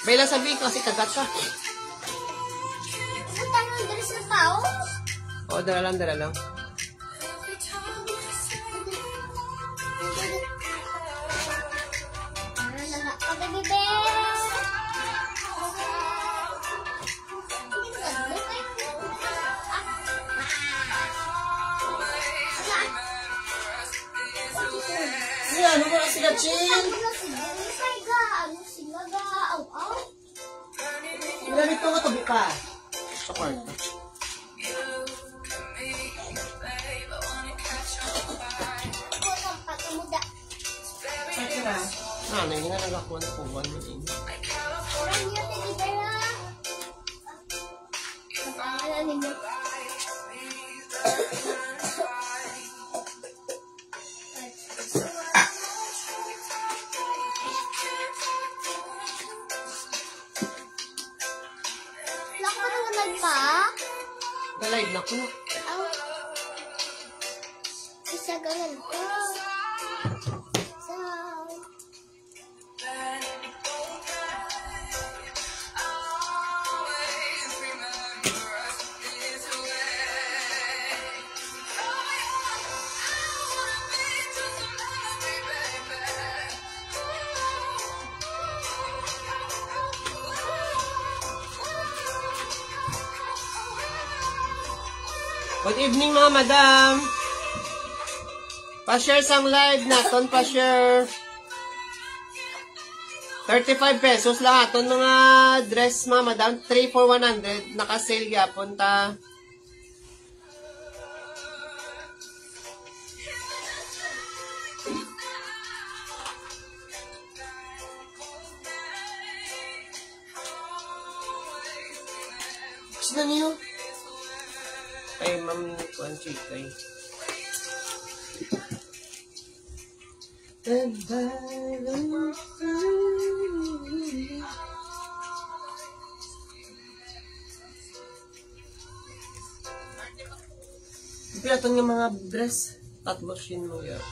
Bela sabi kasi kagat ka. Ang tanong dress na tao? O, dala lang, dala lang. Ano ba kasi kachin? Ginamit ko katabi pa. Sa kwarto. Saan ba? Ano, hindi na nagakuha na kuha mo din. Galive na ko. Isa ganun ko. Good evening mga madam. Pa-share sang live naton, pa-share. 35 pesos lang aton mga dress mga madam. 3 for 100. Naka-sale yapon ta. Saan niyo? Ay, ma'am, kuhan chikay. Pilaton nga mga dress. Tatlo shin mo yan.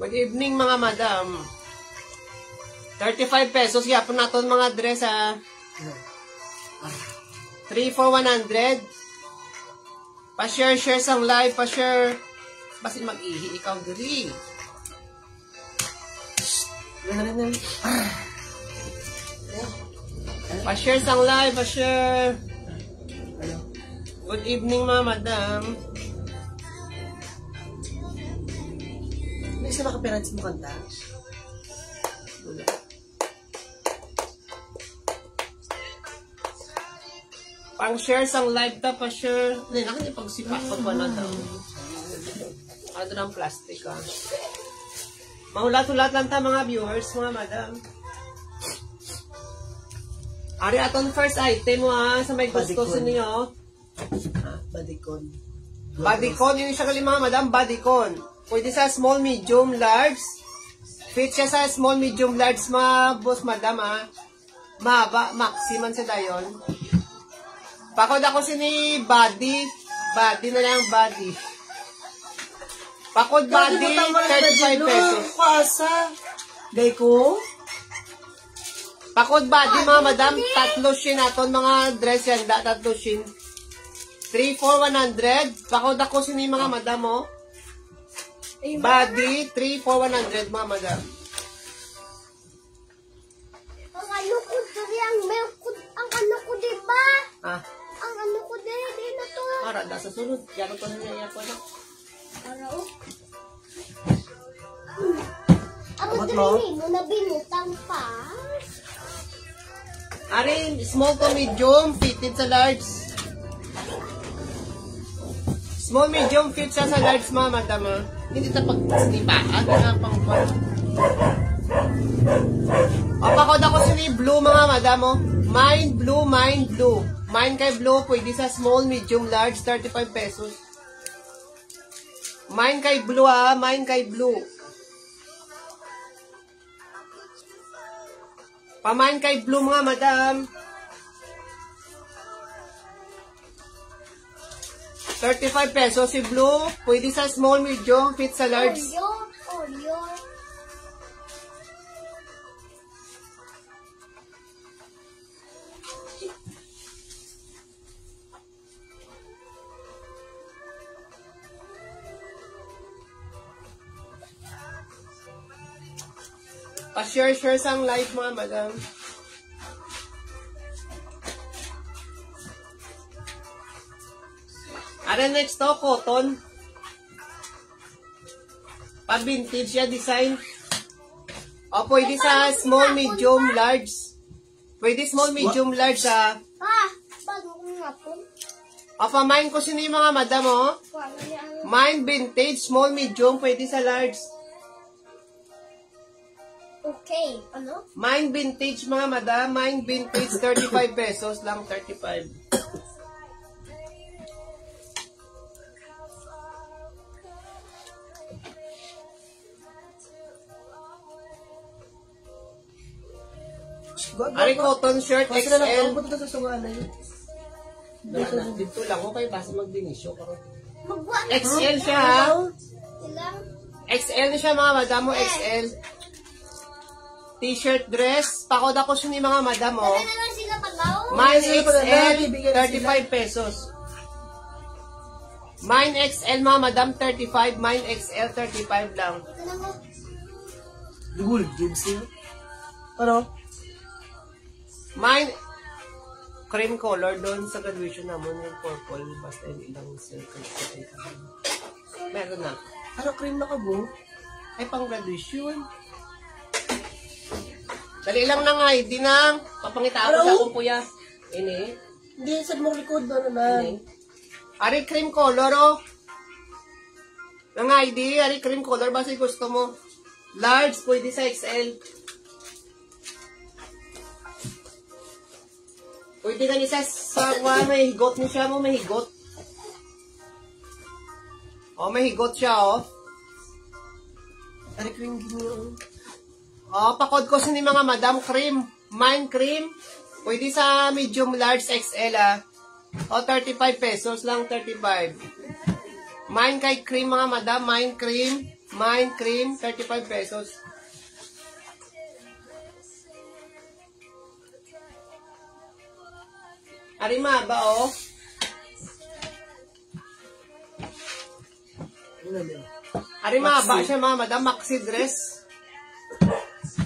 Good evening mga madam. 35 pesos yapon naton mga dress ha. 3 for 100. Pa-share sang live, pa-share. Basta mag-ihi ikaw diri. Pa-share sang live, pa-share. Good evening mga madam. May isa makaparents mo kanta? Wala. Pang-share sang live ta, pa-share. Hindi, nakan yung pagsipak pag wala daw. Ano ng plastic ha. Mahulat-hulat lang ta mga viewers, mga madam. Ari aton first item mo ha, sa may gusto sa niyo. Badikon. Bodycon, yun siya kali mga madam, bodycon. Pwede sa small, medium, large. Fit siya sa small, medium, large mga boss madam ha. Mahaba, maximum sa dayon. Pakod ako sini body. Body na lang body. Pakod body, 35 pesos. Kuasa. Day ko? Pakod body mga madam, tatlo shin aton mga dress yan, tatlo shin. 3 for 100. Pakod ako sini mga madam oh. Body, 3 for 100 mga madam. Ang ano ko diri, ang ano ko diba? Ah, Ang ano ko diri na to. para da sa sulod. Yan ko niya ko na. Para oh. Amo diri mo na binutang pa. Ari, small to medium, fitted sa large. Small, medium, fit siya sa large mga madam ah. Hindi ta pag-snipaan, na pang kwan. Pakod ako sini blue mga madam oh. Mine blue, mine blue. Mine kay blue, pwede sa small, medium, large, 35 pesos. Mine kay blue ah, mine kay blue. Pamain kay blue mga madam. 35 pesos. Si blue, pwede sa small, medium, fit sa large. Oreo. Pa-share sang live mga madam. Ano next to? Cotton. Pa-vintage ya design. O, pwede sa small, medium, large. Pwede small, medium, large ha. Bago ko nga po. O, pamain ko sino yung mga madam oh. Mine vintage, small, medium, pwede sa large. Okay, ano? Mine vintage mga madam, mine vintage 35 pesos lang, 35. Ari cotton shirt XL. Punta sa sungan na yun. Dito lang okay basta magdinisyo ko. Magbuwan. XL siya ha. Ilang? XL na siya mga madam mo, XL. T-shirt dress. Pakod ako siya ni mga madam mo. Ano na sila palaw? Mine Sila pala, XL, bibigyan 35 pesos. Mine XL mga madam, 35. Mine XL, 35 lang. Ito na mo. Gold, James yun. Ano? Mine cream color doon sa graduation naman yung purple. Basta yung ilang circles. Meron na. Ano cream na ka, bo? Ay, pang graduation. Dali lang na nga, hindi na. Papangita ako sa akong kuya. Ini. Hindi, sa mong likod, ano na. Ini. Ari cream color, oh. Nang ID, ari cream color, basta gusto mo. Large, pwede sa XL. Pwede na isa sa may higot mo siya mo, may higot. Oh, may higot siya, oh. Ano cream gino? Oh, pakod ko sa ni mga madam cream. Mine cream. Pwede sa medium large XL ah. O, 35 pesos lang, 35. Mine kay cream mga madam, mine cream. Mine cream, 35 pesos. Arima ba oh? Arima ba siya mga madam, maxi dress.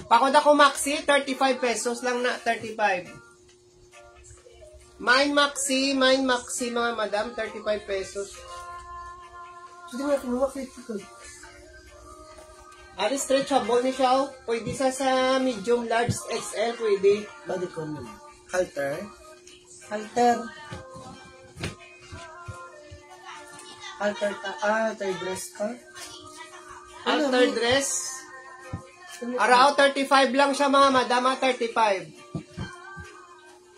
Pakod ako maxi, 35 pesos lang na, 35. Mine maxi mga madam, 35 pesos. Hindi mo kinuha ko. Ari stretchable ni siya, oh. Pwede sa medium, large, XL, pwede. Body con yun. Halter. Halter. Halter dress ka? Alter dress. Arao, 35 lang siya mga madam, 35.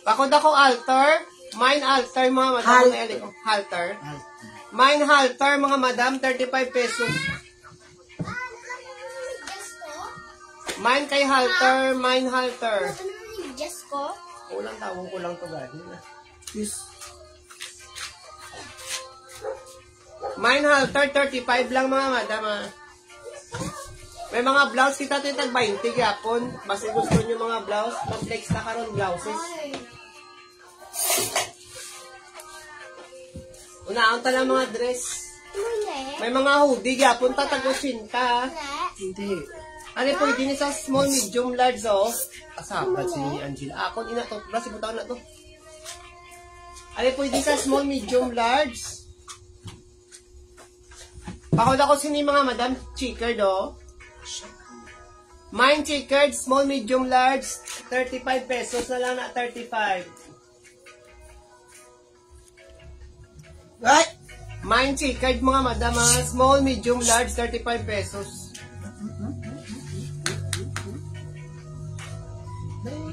Pakod ako alter. Mine alter mga madam. Halter. Mine halter mga madam, 35 pesos. Mine kay halter, mine halter. Ano na yung Jess ko? Ulang tawong ko lang to gani. Yes. Mine halter, 35 lang mga madam. May mga blouse kita titag 20 yapon. Basta gusto nyo mga blouse, mag-flex na karon blouses. Ay. Unaon tala mga dress. Muli. May mga hoodie yapon tatag 80. Hindi. Ano pwede ni sa small, medium, large oh. Asabat si Angela. Ako ina to, basta butaw na to. Ano pwede sa small, medium, large. Pakod ako sini mga madam checkered oh. Mine checkered, small, medium, large, 35 pesos na lang na 35. What? Mine checkered mga madam, small, medium, large, 35 pesos.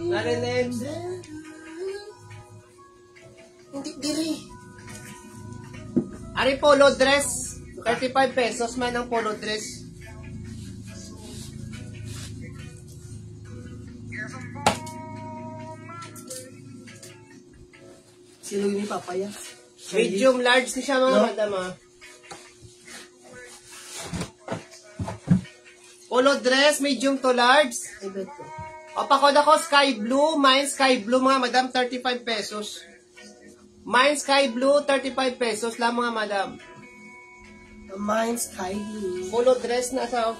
Narinig? Hindi, diri. Ari polo dress, 35 pesos man ang polo dress. Sino yun ni Papaya? Medium large ni siya mga madam ah. Polo dress, medium to large. O pakod ako, sky blue. Mine sky blue mga madam, 35 pesos. Mine sky blue, 35 pesos lang mga madam. Mine sky blue. Polo dress na sa...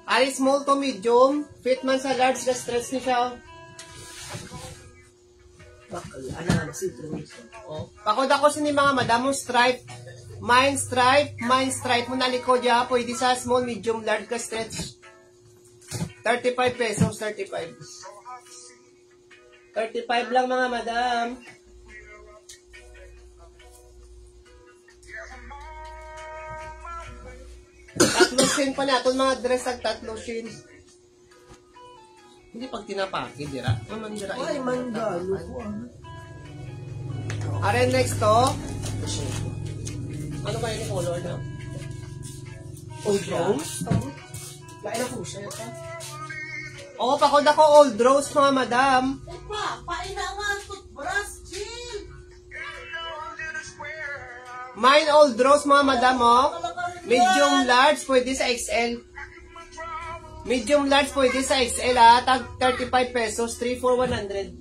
Ari small to medium. Fit man sa large na stretch ni siya. Bakal, ano, sitro. Oh. Pakod ako sa ni mga madam mo stripe. Mine stripe mo na likod ya. Pwede sa small, medium, large ka stretch. 35 pesos, 35. 35 lang mga madam. Tatlo shin pa natin mga dress ang tatlo shin. Hindi pag tinapaki, dira. Naman dira. Ay, manggalo ko. Are next to. Ano ba yung color na? Old rose? Lain ako siya ito. Oo, pakod ako old rose mga madam. Painawan, toothbrush, chill. Mine old rose mga madam, oh. Medium large, pwede sa XL. Medium large, pwede sa XL, ah. Tag 35 pesos, 3 for 100.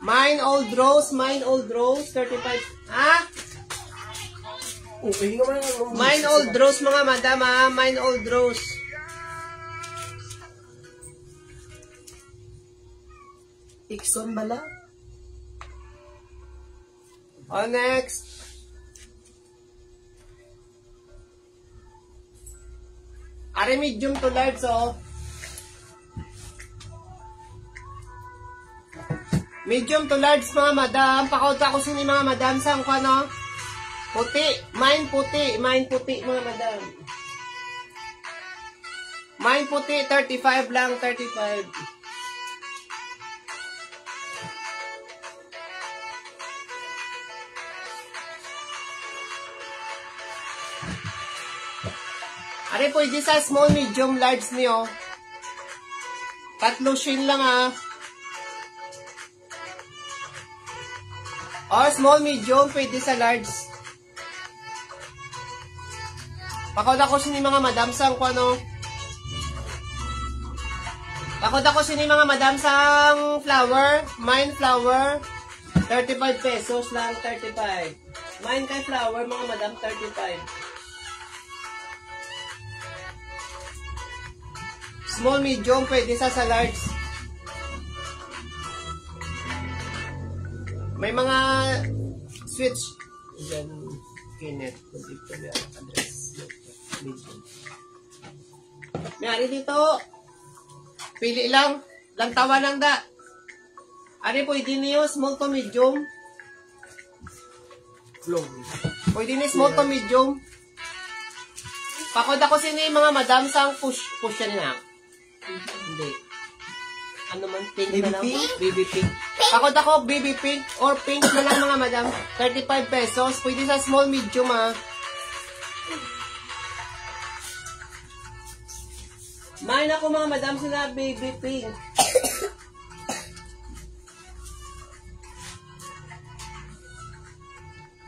Mine old rose, 35. Ah? Okay naman ang Mine old rose mga madam, ah. Mine old rose. Ikson bala? Oh, next. Are medium to large, oh. Medium to large mga madam. Pakauta ko sini mga madam sa ang ano? Puti. Mine puti mga madam. Mine puti, 35 lang, 35. Are pwede sa small, medium, large niyo. Tatlo shin lang ah. O small, medium, pwede sa large. Pakod ako sini mga madam sang ano. Pakod ako sini mga madam sang flower. Mine flower. 35 pesos lang, 35. Mine kay flower mga madam, 35. Small, medium, pwede sa large. May mga switch. Diyan, kinet. Dito na address. Medium. May ari dito. Pili lang. Lang tawa lang da. Ari pwede niyo small to medium. Long. Pwede ni small to medium. Pakod ako sini mga madam sang push yan na. Hindi. Ano man, pink na lang. Baby pink. Pakod ako, baby pink or pink na lang mga madam. 35 pesos. Pwede sa small, medium ah. Main ako mga madam sila baby pink.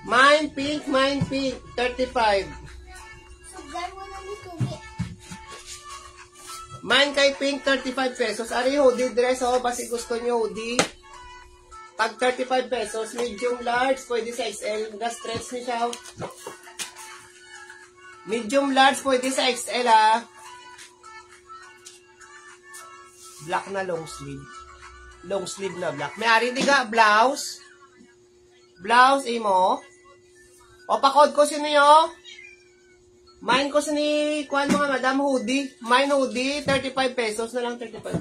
Mine pink, 35. Sugar mo na nito. Mine kay pink, 35 pesos. Ari hoodie dress, oh, basi gusto nyo hoodie. Tag 35 pesos. Medium large, pwede sa XL. Ga-stretch ni siya. Medium large, pwede sa XL, ah. Black na long sleeve. Long sleeve na black. May ari di ka, blouse. Blouse, imo. O, pakod ko siniyo. Mine ko sini, kuhan mga madam, hoodie. Mine hoodie, 35 pesos na lang, 35.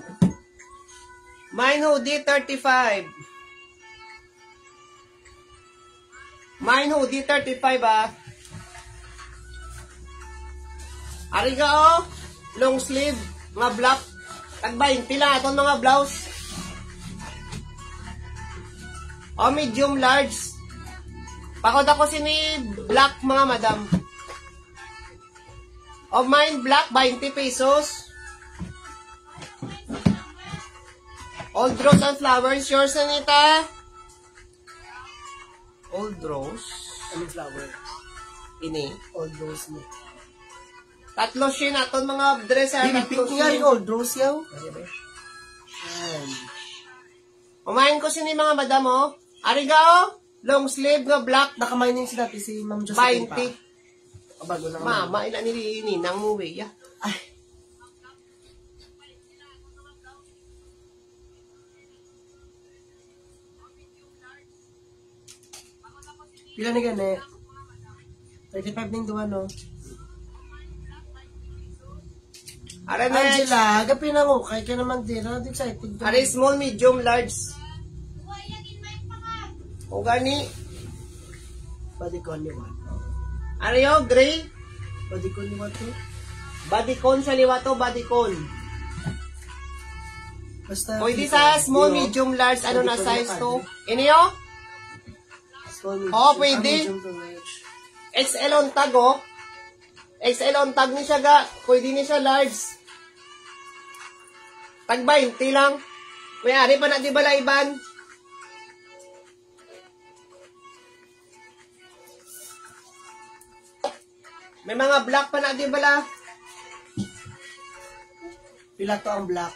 Mine hoodie, 35. Mine hoodie, 35, ah. Ari ka, oh. Long sleeve, mga black. Tag-20 lang itong mga blouse. O, medium large. Pakod ako sini black mga madam. O, mine black, 20 pesos. Old Rose and Flowers, yours, Anita? Old Rose. Anong flower? Ini. Old rose mo. Tatlo siya na itong mga dress. Hindi, Tatlo pink nga rin siya. old rose yaw. Ayan. Umahin ko sini mga madam, oh. Arigao, long sleeve nga black, Nakamainin si dati si Ma'am Josephine pa. 20. O, bago na Mama, ina nilini nang muwi, ya. Ay. Pila ni gani? 35 ning duwa, no? Ara next. Angela, gapi na mo. Kaya ka naman din. Ano excited ka? Ara small, medium, large. O gani. Body con ni what? Ara yo, gray. Body con ni what to? Bodycon sa liwato, bodycon. Basta. Pwede sa small, Yo, medium, large, ano na bodycon size na to? kanya. Ini yo? Small, medium. Oo, pwede. Medium to large. XL on tag, oh. XL on tag ni siya ga. Pwede ni siya large. Tag 20 lang. May ari pa na di ba laiban? May mga black pa na di ba la? Pila to ang black?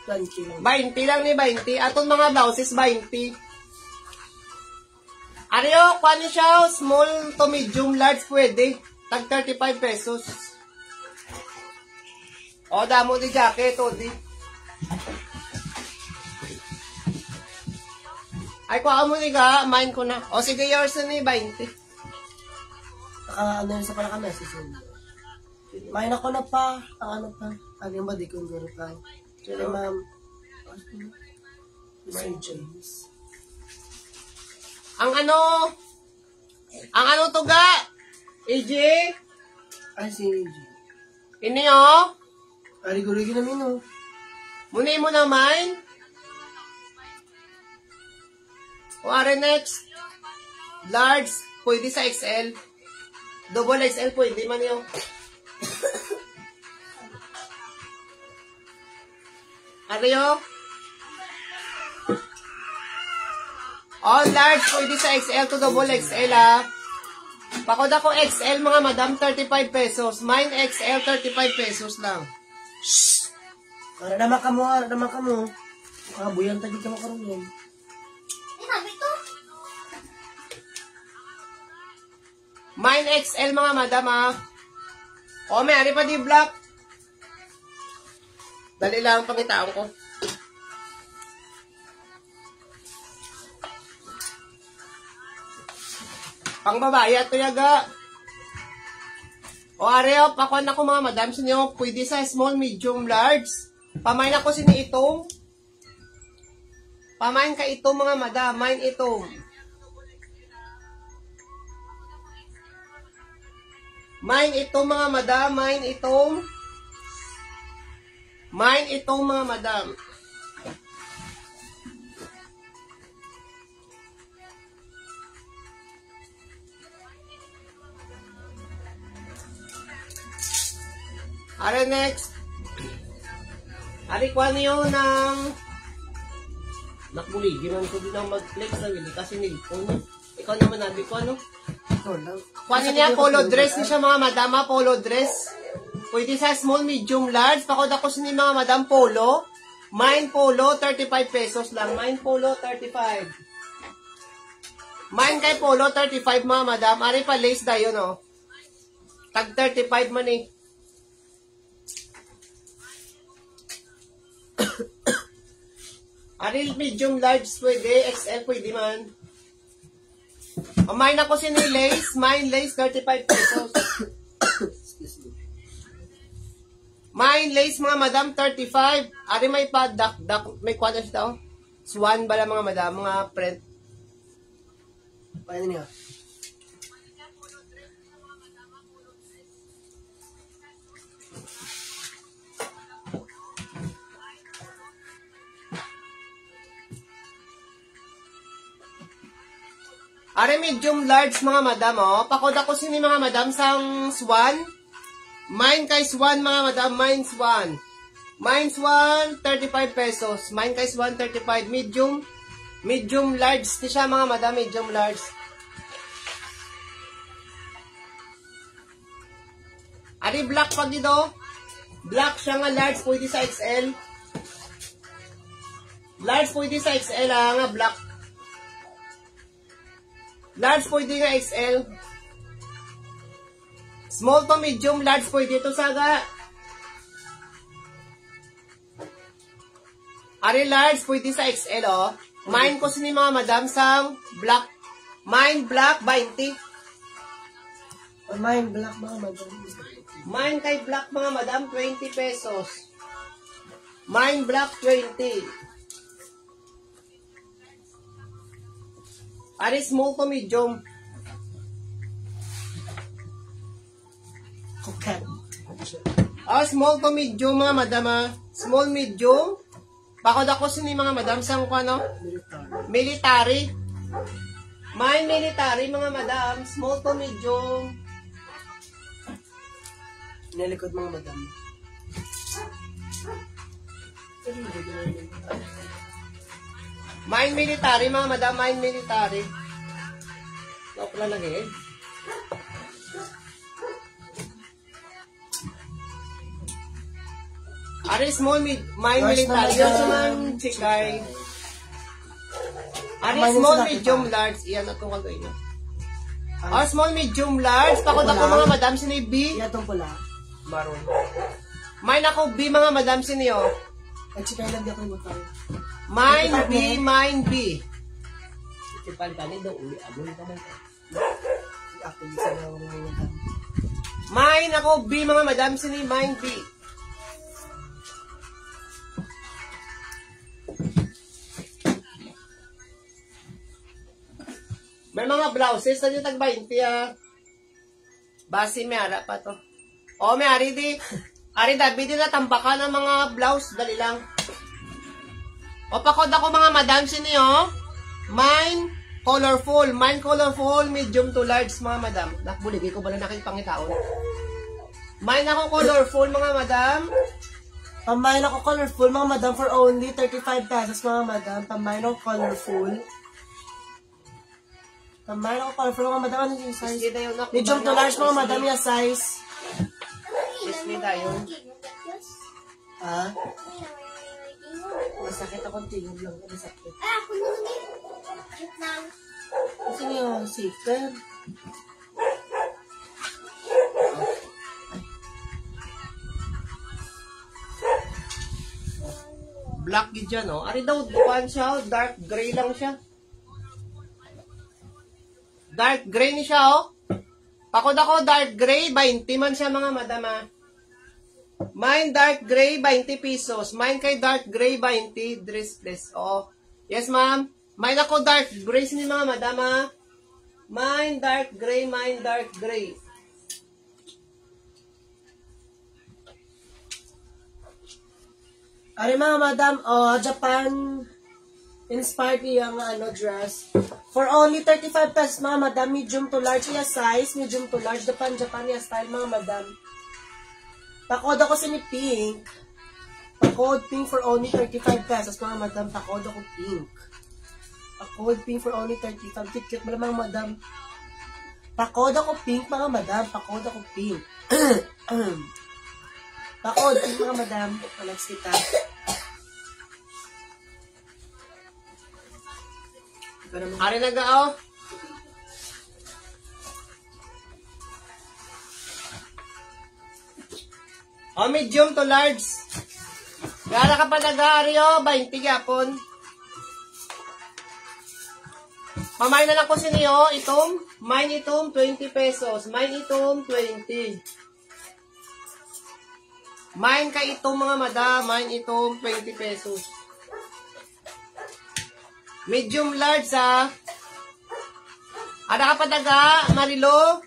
20 lang. 20 lang ni 20. Atong mga blouses 20. Ariyo, kuha ni siya, small to medium, large pwede. Tag 35 pesos. O, damo di jacket, o di. Ay, kuha mo ni ka, mine ko na. O, sige, yours na ni 20. Ano yun sa pala kami? Main ako na pa. Ang ano pa? Ano yung body ko yung garo lang. Pero ma'am. Mr. James. Ang ano to ga? AJ? Ay, si AJ. Ini o? Arigurigi namin o. Muni mo na mine. O, are next. Large, pwede sa XL. Double XL pwede man yun. Ariyo? All large, pwede sa XL to double XL, ha. Pakod ako XL, mga madam, 35 pesos. Mine XL, 35 pesos lang. Para naman ka mo, para naman ka mo. Buyan tagig ka makaroon yan. Sabi to. Mine XL, mga madam, ha. O, may ari pa di black. Dali lang pangitaan ko. Pang babae at yaga. O areo, pakuan ako mga madam sa inyo, pwede sa small, medium, large. Pamain ako sini itong. Pamain ka itong mga madam, main itong. Main itong mga madam, main itong. Main itong mga madam. Are next. Ari ko niyo ng nakbuligi man ko din ang mag-flex na hindi kasi nilipon. Ikaw naman nabi ko ano? Ikaw lang. Kuha niya polo dress ni siya mga madama, polo dress. Pwede sa small, medium, large. Pakod ako sa mga madam polo. Mine polo, 35 pesos lang. Mine polo, 35. Mine kay polo, 35 mga madam. Ari pa lace dayo, no? Tag 35 man eh. Ari medium, large pwede. XL pwede man. O, mine ako si lace. Mine lace, 35 pesos. Excuse me. Mine lace mga madam 35. Ari may pa dak may kwadas daw. Swan bala mga madam mga print. Paano niya? Ari medium large mga madam oh. Pakod ako sini mga madam sang swan. Mine kay swan mga madam, mine swan. Mine's 135 pesos. Mine guys 135. Medium large. Di siya mga madam, medium large. Ari black pag dito. Black siya nga large, pwede sa XL. Large pwede sa XL nga black. Large pwede nga XL. Small to medium, large pwede ito saga. Ari large pwede sa XL oh. Mine ko sini mga madam sa black. Mine black 20. Mine black mga madam. Mine kay black mga madam, 20 pesos. Mine black, 20. Ari small to medium. Okay. Small to medium mga madam ah. Small medium. Pakod ako sini mga madam sa ano? Military. Mine military mga madam. Small to medium. Nilikod mga madam. Mine military mga madam. Mine military. Ito pala lagi eh. Ari small mine military. Yan sa mga chikay. Ari small medium large. Iyan na itong kagay na. Small medium large. Pakod ako mga madam sini B. Iya itong pula. Maroon. Mine ako B mga madam siniyo. At sikay lang di ako yung tayo. Mine B. Sipan ka daw uli. Agul ka man. Ako isa na ako yung madam. Mine ako B mga madam sini mine B. May mga blouses na yung tag-20 ah. Basi may ara pa to. O may ari di. Ari David na tambakan ng mga blouse. Dali lang. O pakod ako mga madam siniyo. Mine colorful. Mine colorful. Medium to large mga madam. Nakbuligay ko ba na nakipangitaon? Mine ako colorful mga madam. Pamain ako colorful mga madam for only 35 pesos mga madam. Pamain ako colorful. Pamain ako colorful mga madam. Ano yung size? Medium to large mga madam yung size. Disney tayo. Ha? Masakit akong tingog lang. Masakit. Ako nung Wait lang. Kasi yung sister. Black yun dyan, oh. Ari daw, duwan siya, oh. Dark gray lang siya. Dark gray ni siya, oh. Pakod ako, dark gray, 20 man siya mga madama. Mine dark gray, 20 pesos. Mine kay dark gray, 20. Dress, please. Oh. Yes, ma'am. Mine ako dark gray sini mga madama. Mine dark gray, mine dark gray. Ari mga madam, Japan inspired yung dress. For only 35 pesos mga madam, medium to large yung size, medium to large, Japan yung style mga madam. Pakod ako sa ni pink. Pakod pink for only 35 pesos mga madam. Pakod ako pink. Pakod pink for only 35. Cute mo lang mga madam. Pakod ako pink mga madam. Pakod ako pink. Pakod pink mga madam. Next kita. Ari nagao. O, medium to large. Gara ka pa nag-aari, 20 yapon. Pamay na lang ko siniyo, itom. Mine itom, 20 pesos. Mine itom, 20. Mine ka itom mga madam. Mine itom, 20 pesos. Medium large, ha. Ada ka pa daga, Marilo?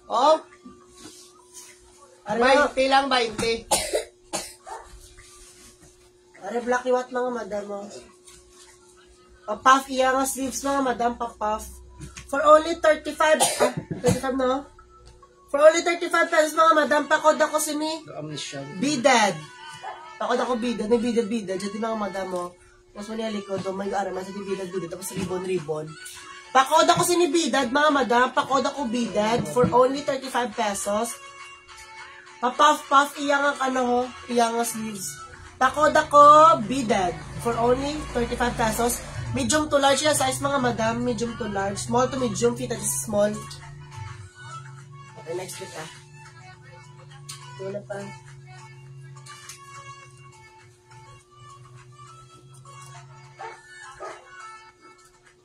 Oh. 20 lang, 20. Are black iwat mga madam mo. Papuff iya nga sleeves mga madam, papuff. For only 35, 35 no? For only 35 pesos mga madam, pakod ako sini. Bidad. Pakod ako bidad. May bidad. Diyan mga madam mo. Tapos mali likod. May araman sa bidad. Tapos ribbon. Pakod ako sini bidad mga madam. Pakod ako bidad for only 35 pesos. Papuff iyang ang iyang ang sleeves. Pakod ako bidad for only 35 pesos. Medium to large yung size mga madam. Medium to large. Small to medium. Fit at small. Okay, next bit Wala pa.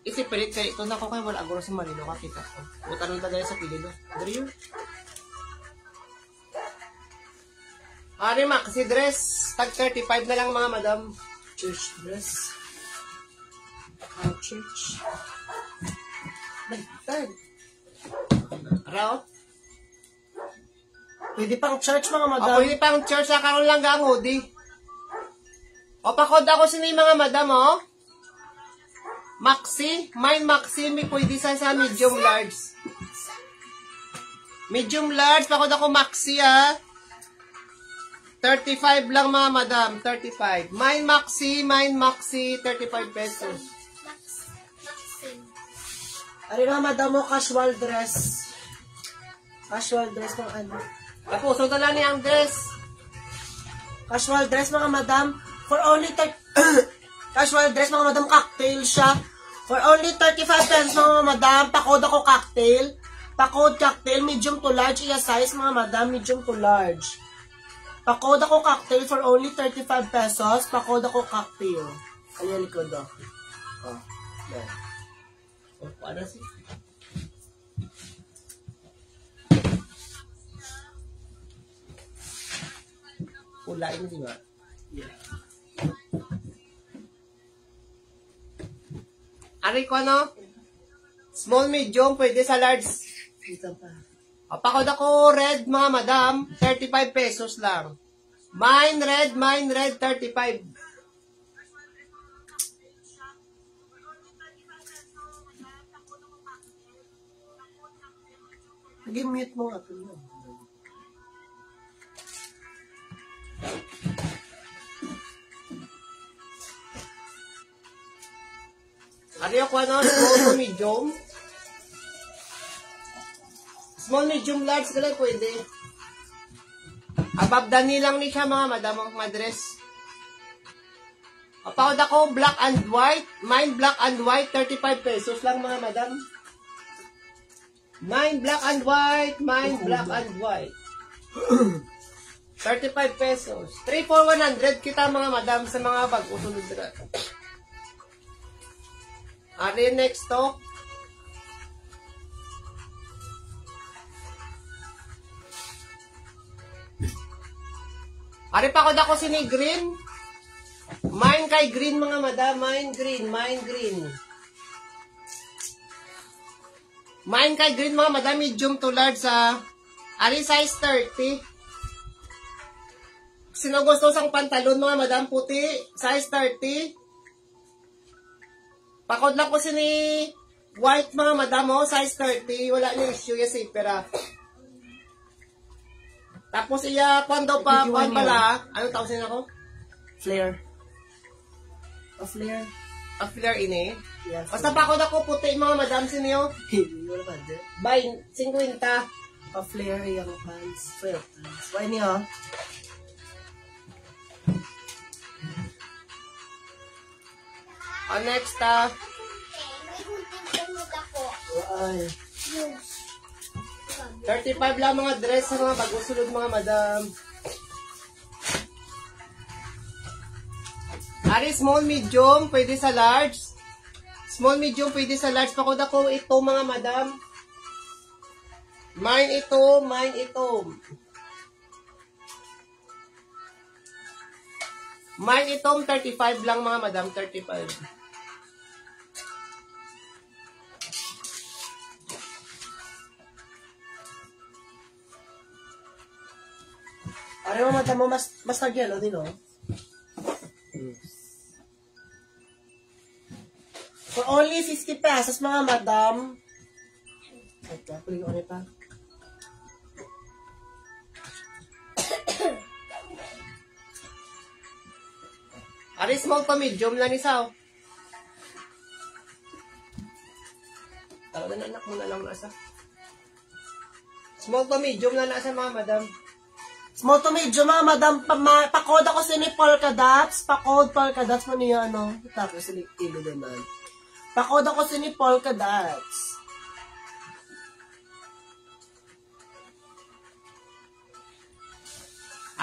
Isipilit kayo. Ito na ko kayo wala aguro sa Marino. Kakita ko. Butanong tagay sa pililo. Dari yun. Ari maxi dress. Tag 35 na lang mga madam. Church dress. Church. Nagtag. Araw? Pwede pang church mga O, madam. pwede pang church sa karoon lang gang hoodie. O, pakod ako sini mga madam, o. Maxi. Mine maxi. May pwede sa medium large. Medium large. Pakod ako maxi, ha. 35 lang mga madam. 35. Mine maxi. 35 pesos. Ari mga madam mo, casual dress. Casual dress ng ano. Tapos, so tala niya ang dress. Casual dress mga madam. For only casual dress mga madam, cocktail siya. For only 35 pesos mga madam, pakod ako cocktail. Pakod cocktail, medium to large. Iya size mga madam, medium to large. Pakod ako cocktail for only 35 pesos. Pakod ako cocktail. Ano yung likod do? Oh, yan. Oh, paano si? Pula ini di ba? Yeah. Ari ko ano? Small, medium, pwede sa large. Dito pa. Pakod ako red mga madam, 35 pesos lang. Mine red, 35. Nag-mute mo nga. Ari ako ano? Small to medium. Small, medium, large ka lang pwede. Above the knee lang ni siya mga madam ang madress. Pakod ako black and white. Mine black and white, 35 pesos lang mga madam. Mine black and white. 35 pesos. 3 for 100 kita mga madam sa mga bag-usunod na. Ari next to. Ari pa ko dako sini green. Mine kay green mga madam, mine green. Mine kay green mga madam, medium to large sa ari size 30. Sino gusto sang pantalon mga madam puti, size 30. Pakod lang ko sini white mga madam mo, size 30. Wala niya issue yung zipper. Tapos iya, pando pa pala, ano tawag siya ako? Flare. A flare. A flare ini. Yes. Basta pakod ako puti mga madam siniyo. Wala pa din. By 50. A flare yung pants. Flare pants. Why niyo? Next, May kunting sunod ako. Ay. 35 lang mga dress sa mga bagusunod mga madam. Ari, small, medium, pwede sa large. Small, medium, pwede sa large. Pakod ako ito mga madam. Mine ito. Mine itong 35 lang mga madam, 35. Ari mo mata mo mas nag-yellow din, oh. For only 50 pesos, mga madam. Ito, kuling pa. Ari small to medium lang isa, oh. Talaga na anak mo na lang nasa. Small to medium lang nasa mga madam. Small to medium, mga madam. Pa-code ako sa ni polka dots. Pa-code polka dots mo niya, ano. Tapos, ilo naman. Pa-code ako sa ni polka dots.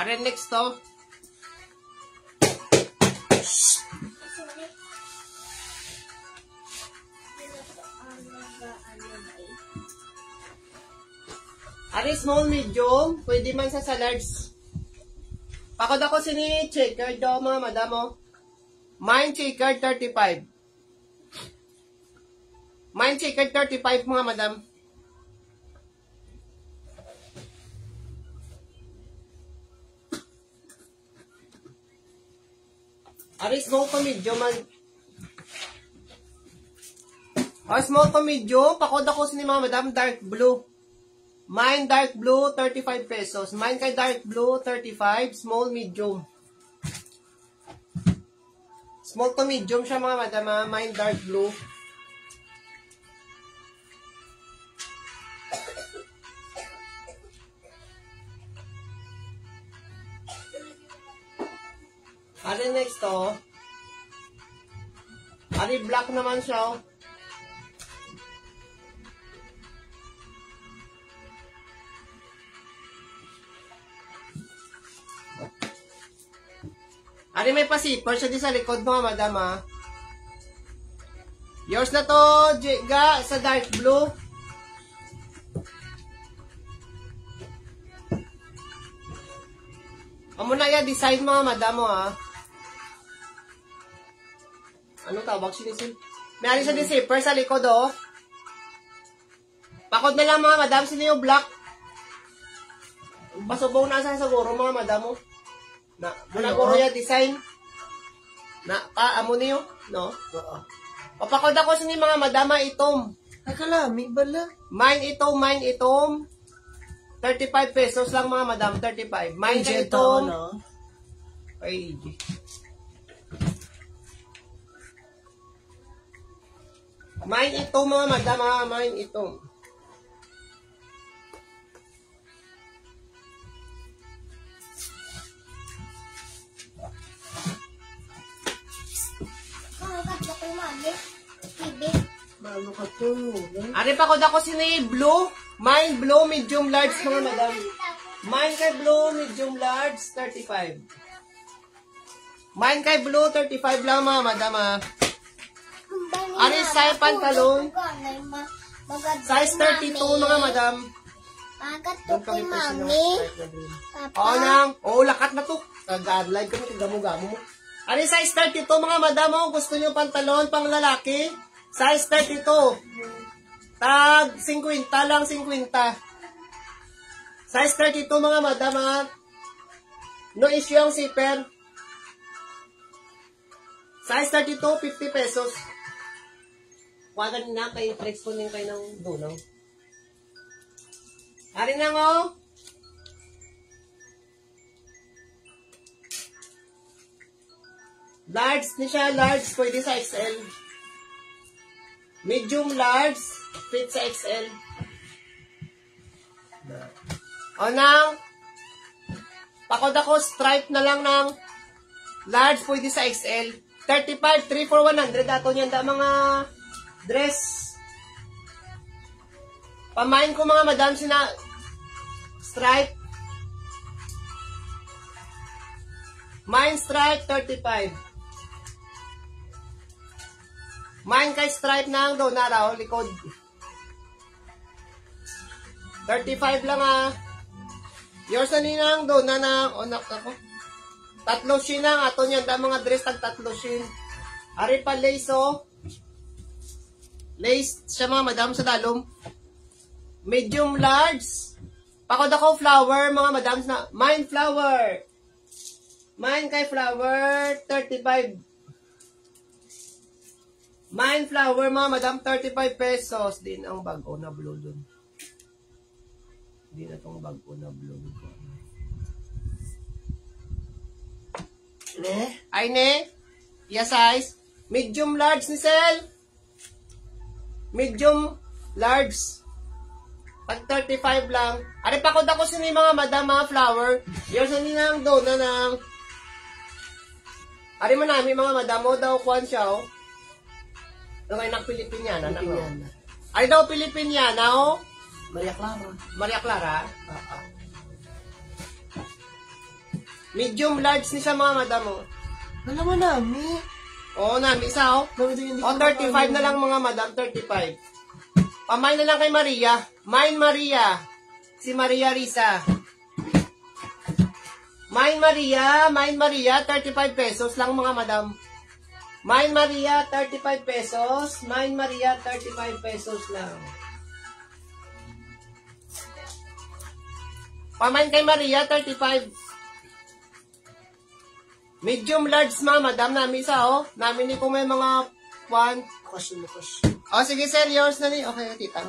Ari next to. Ari small medium, pwede man sa large. Pakod ako sini checkered daw mga madam, oh. Mine checkered 35. Mine checkered 35 mga madam. Ari small to medium man. Oh, small to medium, pakod ako sini mga madam, dark blue. Mine dark blue, 35 pesos. Mine kay dark blue, 35. Small, medium. Small to medium siya mga madam. Mine dark blue. Ari next to. Ari black naman siya, oh. Ari may pa-zipper siya di sa likod mga madam, ha. Yours na to, Jiga, sa dark blue. Amo na ya design mga madam mo, ha. Ano tawag sinisil? May ari siya di zipper sa likod, oh. Pakod na lang mga madam, sino yung black? Pasubong na sa siguro mga madam mo. Na, muna ko ya design. Na, amo niyo, no? Oo. Papakod ako sa ni mga madama itom. Ay, kalami, bala. Mine itom. 35 pesos lang mga madam, 35. Mine ka Ito, itom. no? Ay, mine itom mga madama, mine itom. Mami, Ano ka to? Ari pakod ako sa ni blue. Mine blue, medium large mga madam. Mine kay blue, medium large, 35. Mine kay blue, 35 lang mga madam, ha. Ari size pantalon. Size 32 mga madam. Agat to kay mami. Oo nang. Oo, lakat na to. Kag-live kami, kagamo-gamo mo. Ari size 32 mga madam, oh. Gusto nyo pantalon pang lalaki? Size 32. Tag 50 lang, 50. Size 32 mga madam, ha. No issue yung zipper. Size 32, 50 pesos. Wagan na kay flex po din kayo ng dunaw. Ari na ngo. Large ni siya, large pwede sa XL. Medium large fit sa XL. O nang pakod ako stripe na lang ng large pwede sa XL. 35, 3 for 100 ato niyan da mga dress. Pamain ko mga madam sina stripe. Mine stripe 35. Mine kay stripe na ang daw na raw likod. 35 lang, ha. Yours na ninang daw na onak ako. Tatlo sinang ato niyan da mga dress tag tatlo sin. Ari pa lace, oh. Lace siya mga madam sa dalom. Medium large. Pakod ako flower mga madam na. Mine flower. Mine kay flower 35. Mine flower mga madam 35 pesos. Din ang bago na blue dun. Hindi na tong bago na blue. Ne? Ay ne. Iya size. Medium large ni Sel. Medium large. Pag 35 lang. Ari pakod ako sini mga madam mga flower. Yung sa ninang dona ng. Ari man namin mga madam mo daw kuan siya oh. Ano kayo ng Pilipinyana? Pilipinyana. Ari daw Pilipinyana oh. Maria Clara. Maria Clara. Medium large ni siya mga madam oh. Alam mo nami. Oo, nami isa oh. O 35 na lang mga madam, 35. Pamay na lang kay Maria. Mine Maria. Si Maria Risa. Mine Maria, 35 pesos lang mga madam. Mine Maria, 35 pesos. Mine Maria, 35 pesos lang. Pamain kay Maria, 35. Medium large mga madam, namin isa oh. Namin ni kung may mga 1. Question. Oh, sige sir, yours na ni. Okay, tita.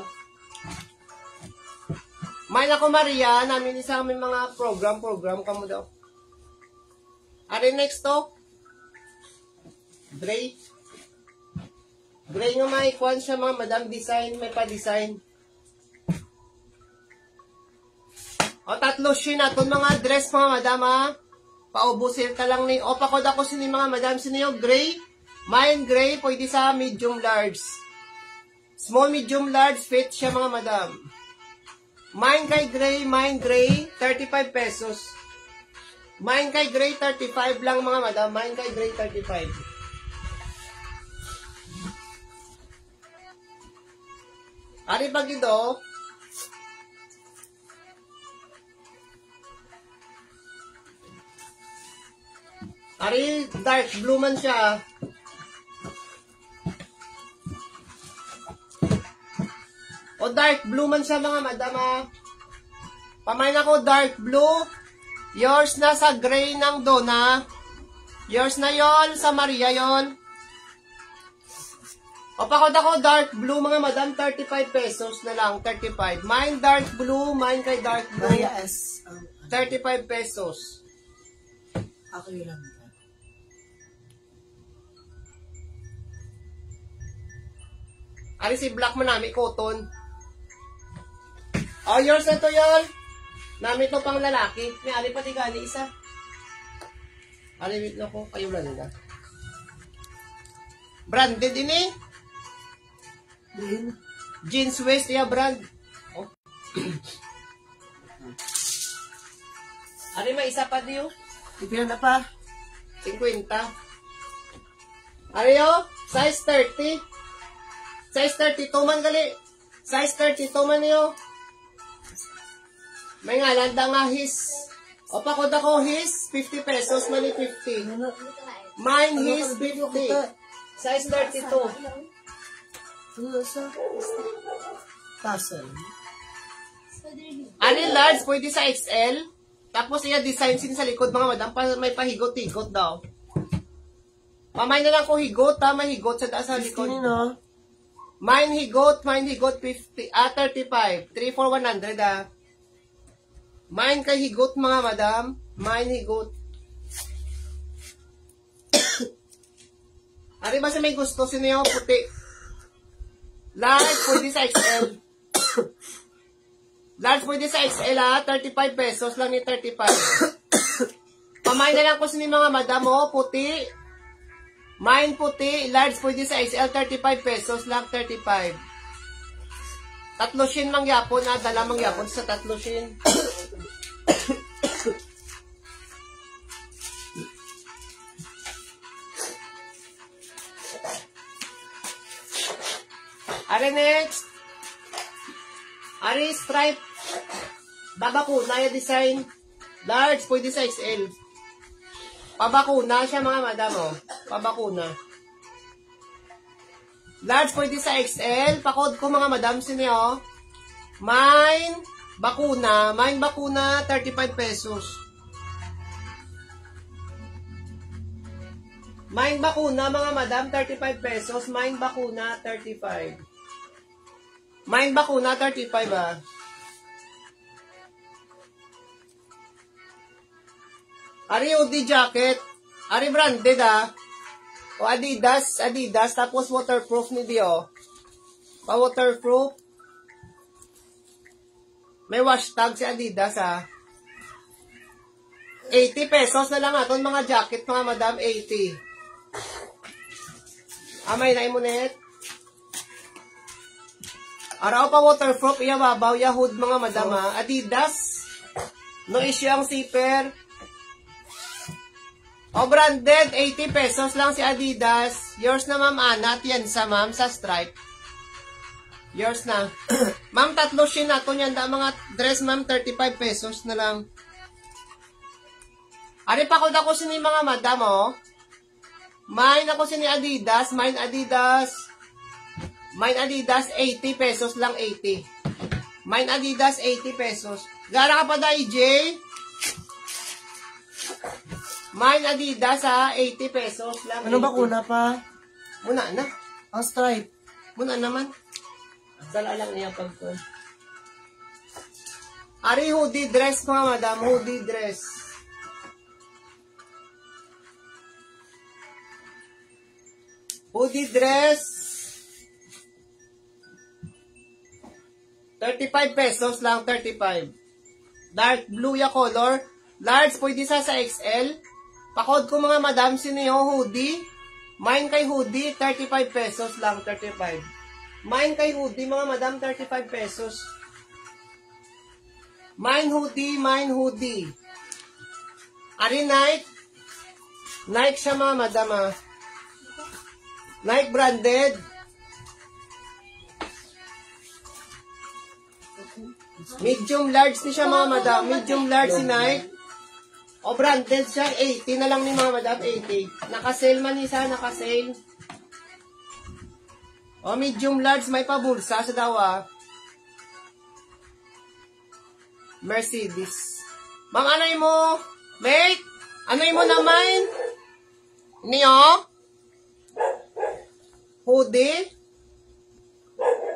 May ako Maria, namin isa kami mga program kamo daw. Ari next to. Gray nga may kwan siya mga madam, design, may pa-design. O tatlo siya na itong mga dress mga madam ha. Paubusin ka lang ni. O pakod ako sini mga madam, sino yung gray? Mine gray, pwede sa medium large. Small, medium, large, fit siya mga madam. Mine kay gray, 35 pesos. Mine kay gray, 35 lang mga madam. Mine kay gray, 35. Ari pag ito, ari dark blue man siya. O dark blue man siya mga madama. Pamain ako dark blue. Yours na sa gray ng Dona. Yours na yon sa Maria yon. O pakod ako dark blue mga madam, 35 pesos na lang, 35. Mine dark blue, mine kay dark blue. Maria S. 35 pesos. Ako yun lang. Ari si black man namin, cotton. Oh, yours na to yun. Namin to pang lalaki. May ali pati gali isa. Ali, wait na ko. Kayo lang nila. Branded din eh. Din. Jeans waist, yeah, brand. Oh. Ari, may isa pa diyo. Ipilan na pa. 50. Ari yo, size 30. Size 32 man gali. Size 32 man yo. May nga landa nga his. O pakod ako his, 50 pesos, mali 50. Mine his, 50. Size 32. Ano sa? Tassel. Ani large, pwede sa XL. Tapos iya design sin sa likod mga madam, may pahigot-higot daw. Mamay na lang ko higot ha, may higot sa sa likod. Sino? Mine higot 50, 35. 3 for 100 ah. Mine kay higot mga madam. Mine higot. Ari ba sa may gusto? Sino yung puti? Large pwede sa XL. Large pwede sa XL ha. 35 pesos lang ni 35. Pamay na lang ko sino mga madam oh. Puti. Mine puti. Large pwede sa XL. 35 pesos lang. 35. Tatlo shin mang yapon ha. Dala mang yapon sa tatlo shin. Ari next. Ari stripe. Babakuna yung design. Large, pwede sa XL. Pabakuna siya mga madam oh. Pabakuna. Large, pwede sa XL. Pakod ko mga madam sino oh. Mine bakuna. Mine bakuna, 35 pesos. Mine bakuna mga madam, 35 pesos. Mine bakuna, 35. Mine bakuna, 35 ah. Ari hoodie jacket. Ari branded ah. O Adidas, tapos waterproof ni Dio. Pa-waterproof. May wash tag si Adidas, ha. 80 pesos na lang aton mga jacket, mga madam, 80. Amay na imunet. Araw pa waterproof, iya babaw, ya hood, mga madam, ha. Adidas. No issue ang zipper. O branded, 80 pesos lang si Adidas. Yours na, ma'am Anat. Yan sa ma'am, sa stripe. Yours na. Ma'am, tatlo shin na to yan. Mga dress, ma'am, 35 pesos na lang. Ari pa ko sini mga madam, oh. Mine ako sini Adidas. Mine Adidas, 80 pesos lang, 80. Mine Adidas, 80 pesos. Gara ka pa da, EJ? Mine Adidas, ha, 80 pesos lang. Ano 80. ba kuna pa? Muna na. Ang stripe. Muna naman. Sala lang niya pagkon. Ari hoodie dress, mga madam, hoodie dress. Hoodie dress. 35 pesos lang, 35. Dark blue ya color. Large, pwede sa XL. Pakod ko mga madam, sino yung hoodie? Mine kay hoodie, 35 pesos lang, 35. Mine kay hoodie, mga madam, 35 pesos. Mine hoodie. Ari Nike. Nike siya, mga madam, ha. Nike branded. Medium large ni siya, mga madam. Medium large si Nike. O branded siya, 80 na lang ni mga madam, 80. Naka-sale man isa, naka-sale. O medium large, may pabulsa sa dawa. Mercedes. Ma'am, ano mo? Mate? Ano mo naman? Niyo? Hoodie?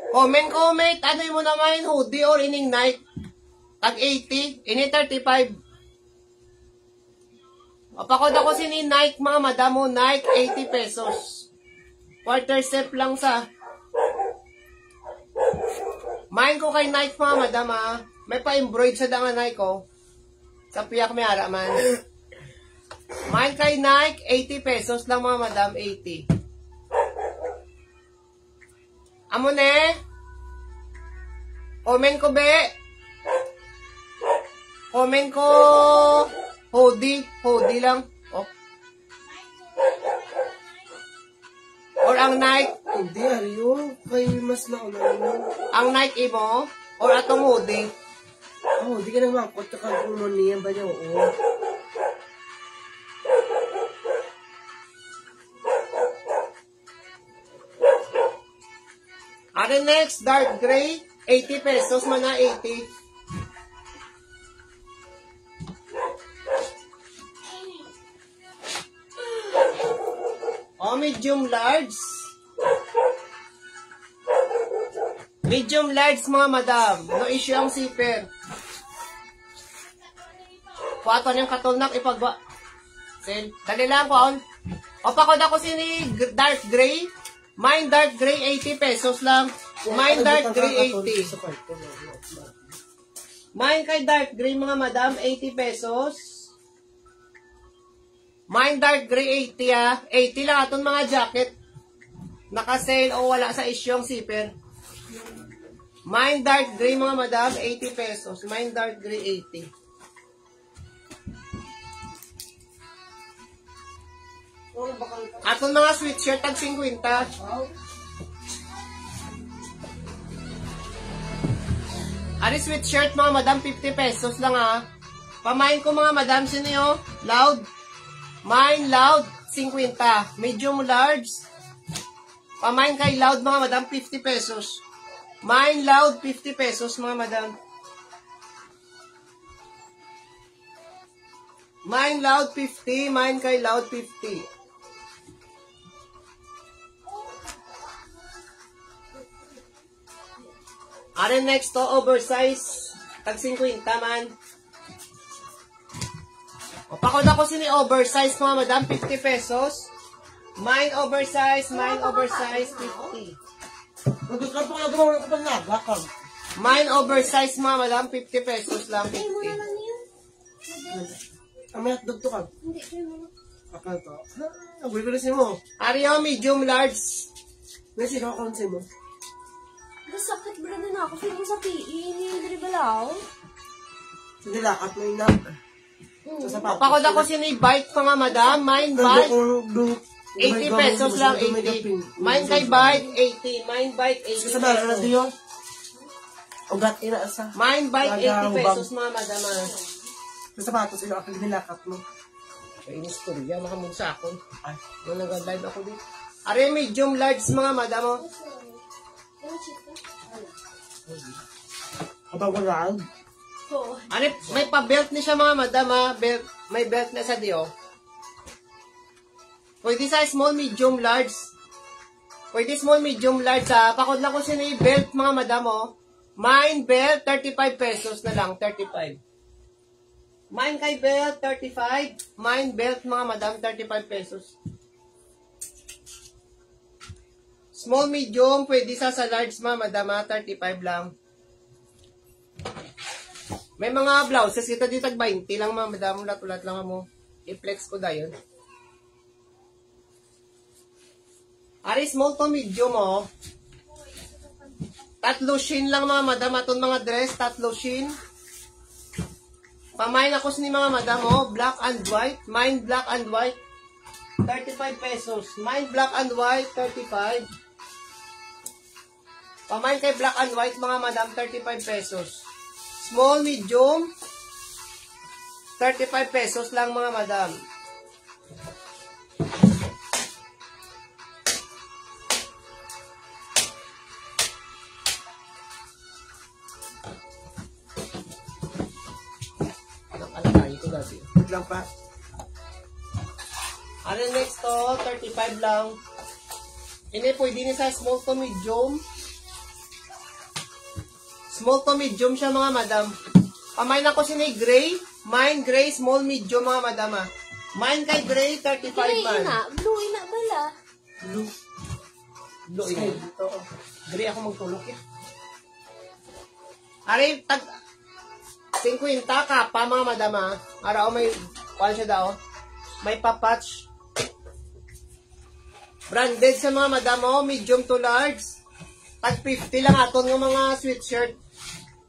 Comment. Ano mo naman? Hoodie or ining Nike? Tag 80? Ini 35. Apakod ako sini Nike, mga madam mo. Nike, 80 pesos. Quarter step lang sa. Main ko kay Nike, mga madam, ha. May pa-embroid sa danga Nike, oh. Sa piyak may ara man. Main kay Nike, 80 pesos lang, mga madam, 80. Amo ne? Comment ko, be. Comment ko. Hoodie lang. Oh. Or ang Nike. Hindi, Aryo. Kay mas nauna mo. Ang Nike mo. Or atong hoodie. Oh, di ka nang makot. Tsaka kung niyan ba niya, oo. Ano next? Dark gray. 80 pesos man na, 80. O, medium large. Medium large, mga madam. No issue ang zipper. Kuwato niyang katulnak ipagwa. Sale. Dali lang ko. O, pakod ako sini dark gray. Mine dark gray, 80 pesos lang. Mine dark gray, 80. Mine kay dark gray, mga madam, 80 pesos. Mine dark gray, 80, ah. 80 lang aton mga jacket. Naka-sale o wala sa issue ang zipper. Mine dark gray, mga madam, 80 pesos. Mine dark gray, 80. Aton mga sweatshirt, tag 50. Ari sweatshirt, mga madam, 50 pesos lang, ha. Pamain ko, mga madam, sino yun? Loud. Mine loud, 50. Medium large. Pamain kay loud, mga madam, 50 pesos. Mine loud, 50 pesos, mga madam. Mine loud, 50. Mine kay loud, 50. Are next to oversize. Tag 50 man. O pakod ako sini oversize, mga madam, 50 pesos. Mine oversize, 50. Gusto ko na gawin ko pa na, bakal. Mine oversize mga madam, 50 pesos lang, Ay, muna 50. lang yan. May hotdog to ka. Hindi, kayo muna. Bakal to. Agoy ko na si mo. Ariyo, medium large. May sino ako si mo. Sakit ba na ako? Feel ko sa PE, hindi balaw. Hindi lakat mo ina. Sa sapatos. Pakod ako sinibike mga madam, mine bike. 80 pesos lang, 80. Mine kay bike, 80. Mine bike, 80 Kasi ba, ano pesos. diyo? Ugat ina sa. Mine bike, 80 pesos mga madam. Sa sapatos, ino ako nilakat mo. Kainis ko rin yan, makamod sa akon. Ay. Nung nag-live ako din. Are medium large mga madam. Oh. Habang ko lang. Oo. Ano, may pa-belt ni siya mga madam ha. Belt, may belt na sa diyo. Pwede sa small, medium, large. Pwede small, medium, large ha. Pakod lang ko siya na yung belt mga madam oh. Mine belt, 35 pesos na lang, 35. Mine kay belt, 35. Mine belt mga madam, 35 pesos. Small, medium, pwede sa large mga madam ha, 35 lang. May mga blouses kita dito tag 20 lang mga madam, ulat-ulat lang mo. I-flex ko dayon. Ari small to medium oh. Tatlo shin lang mga madam aton mga dress, tatlo shin. Pamain ako ni mga madam oh, black and white, mine black and white. 35 pesos. Mine black and white, 35. Pamain kay black and white mga madam, 35 pesos. Small, medium, 35 pesos lang mga madam. Nakalagay ko dati. Wait lang pa. Ano next to? 35 lang. Ini pwede ni sa small to medium. Small to medium siya mga madam. Pamain ako sinay gray. Mine gray, small, medium mga madam ha. Mine kay gray, 35 Gray man. ina, blue ina bala. Blue. Blue ina. Gray ako magtulok eh. Ari, tag 50 kapa mga madam ha. Ara o may, kuhan siya daw. May papatch. Branded sa mga madam o, medium to large. Tag 50 lang aton ng mga sweatshirt.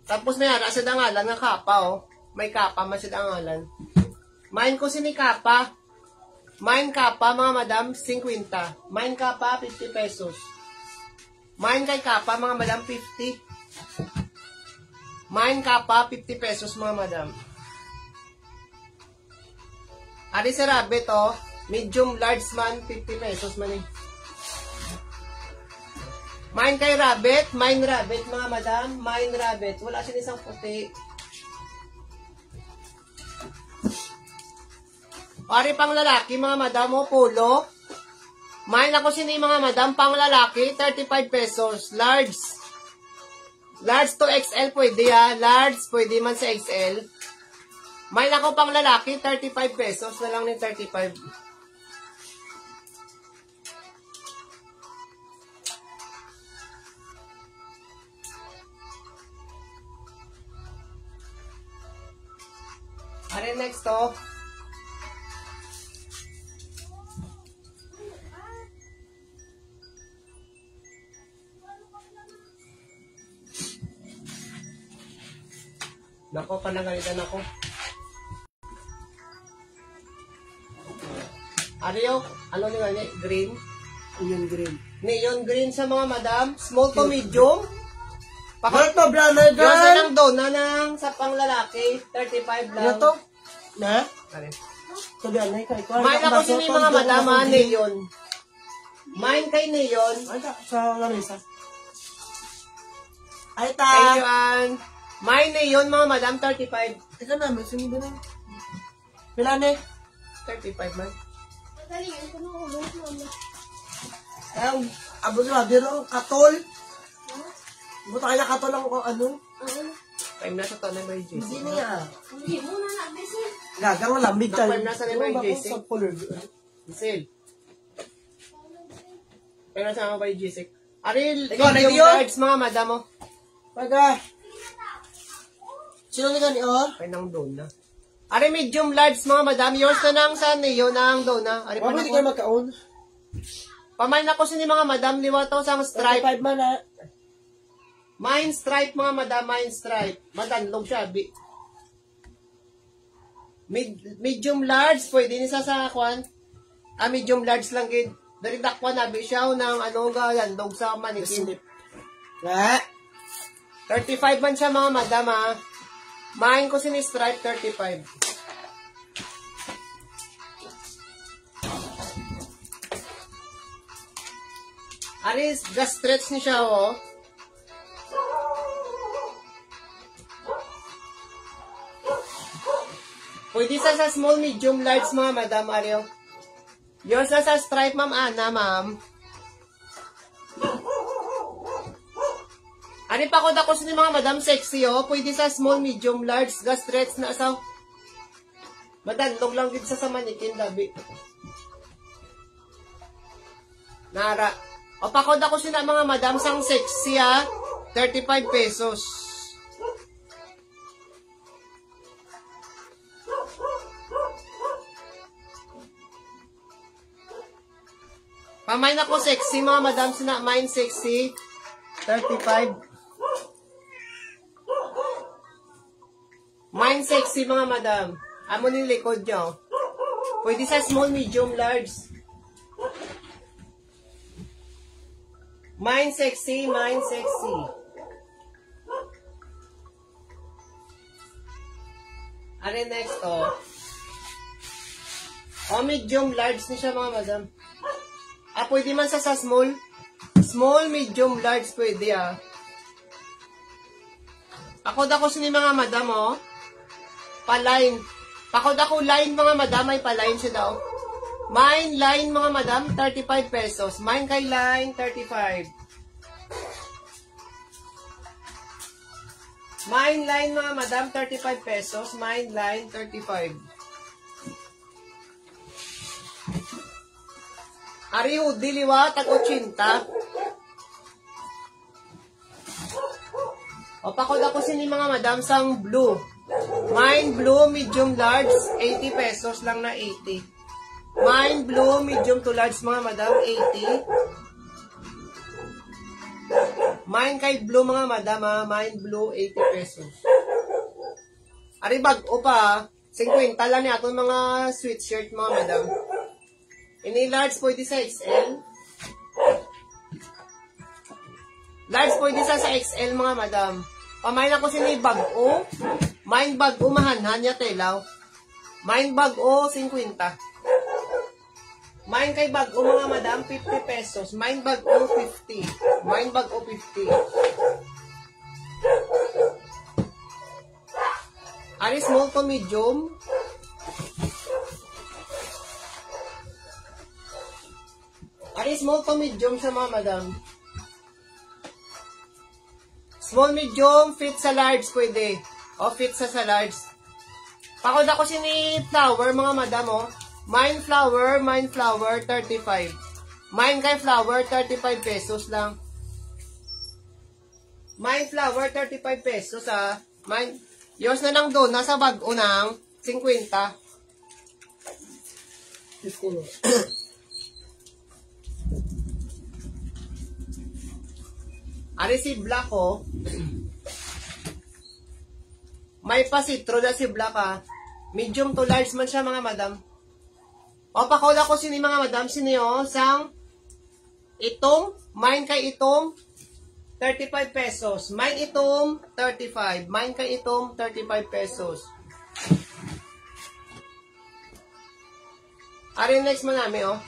Tapos may hara sa dangalan nga kapa oh. May kapa man sa dangalan. Mine ko sini kapa. Mine kapa mga madam 50. Mine kapa 50 pesos. Mine kay kapa mga madam 50. Mine kapa 50 pesos mga madam. Ari sa rabbit oh. Medium large man 50 pesos man eh. Mine kay rabbit, mine rabbit mga madam, mine rabbit. Wala siya isang puti. Pari pang lalaki mga madam o polo. Mine ako sini mga madam pang lalaki, 35 pesos. Large. Large to XL pwede ha. Large pwede man sa XL. Mine ako pang lalaki, 35 pesos na lang ni 35. Ano next to? Nako, panangalitan ako. Ariyo, ano nga ni? Green? Onion green. Neon green sa mga madam. Small to medium. Bakit to, brother Yung sa girl? lang doon na nang sa pang lalaki, 35 lang. Ano to? Na? Ano? Ito ba, anay ka? Ikaw, Mine ako sini mga madam ha, neon. Mine kay neon. Ay, sa lamesa. Ay, Kay ta. Joan. Mine neon mga madam, 35. Ito na, may sunido na. Pila na 35 man. Dali, ito na ulo. Mama. Ay, abo na, biro, katol. Buta kaya katol ang ano? Time na sa to na may Hindi JC. na yan. Hindi mo na na-besin. Gagang lambig ka. Bakit nasa na may JC? Sa color. Giselle. Kaya sa mga by G6. Ari, Ikaw, medium Dio? large mga madam mo. Paga. Sino ni gani, oh? Kaya nang doon na. Ari, medium large mga madam. Yours na nang sa niyo nang doon na. Ari, Wala pa di kayo magkaon. Pamain ako sa ni mga madam. Liwa to sa stripe. 35 man na. Mine stripe mga madam. Mine stripe. Madanlog siya. Medium large. Pwede nisa sa kwan. Medium large lang gid. Dari dakwa na siya ng ano ga landog sa manikin. Ha? 35 man siya mga madam ha. Main ko sini stripe 35. Aris, gas stretch ni siya oh. Pwede sa small, medium, large mga madam Ariel. Yours na sa stripe, ma'am Ana, ma'am. Ani pa ko dako sa mga madam sexy, oh. Pwede sa small, medium, large, gas stretch na sa. Madanlog lang din sa manikin, labi. Nara. O pa ko dako sa mga madam sang sexy, ha. 35 pesos. Pamain ako sexy, mga madam, sina mine sexy. 35. Mine sexy, mga madam. Amo ni likod nyo. Pwede sa small, medium, large. Mine sexy, mine sexy. Ano next, oh? Oh, medium, large ni siya, mga madam. Pwede man sa small. Small, medium, large, pwede Pakod ako sa mga madam, oh. Pa-line. Pakod ako line, mga madam, ay pa-line siya daw. Mine line, mga madam, 35 pesos. Mine kay line, 35. Mine line, mga madam, 35 pesos. Mine line, 35. Ari hoodie liwa, tag-80. O pakod ako sini mga madam sang blue. Mine blue, medium large, 80 pesos lang na 80. Mine blue, medium to large mga madam, 80. Mine kay blue mga madam, mine blue, 80 pesos. Ari bag-o pa, 50 lang ni aton mga sweatshirt mga madam. Ini large pwede sa XL. Large pwede sa XL mga madam. Pamain ako sini bag-o. Mine bag-o mahanhan niya telaw. Mine bag-o 50. Mine kay bag-o mga madam 50 pesos. Mine bag-o 50. Mine bag-o 50. Ari small to medium. Ari small to medium siya mga madam. Small, medium, fit sa large pwede. O fit sa large. Pakod ako sini flower mga madam oh. Mine flower, 35. Mine kay flower, 35 pesos lang. Mine flower, 35 pesos Mine, yours na lang doon, nasa bag-o ng 50. 15. Ari si black oh. May pasitro na si black Medium to large man siya mga madam. O pakola ko sini mga madam sini oh sang itong mine kay itong 35 pesos. Mine itong 35. Mine kay itong 35 pesos. Ari next mo namin oh.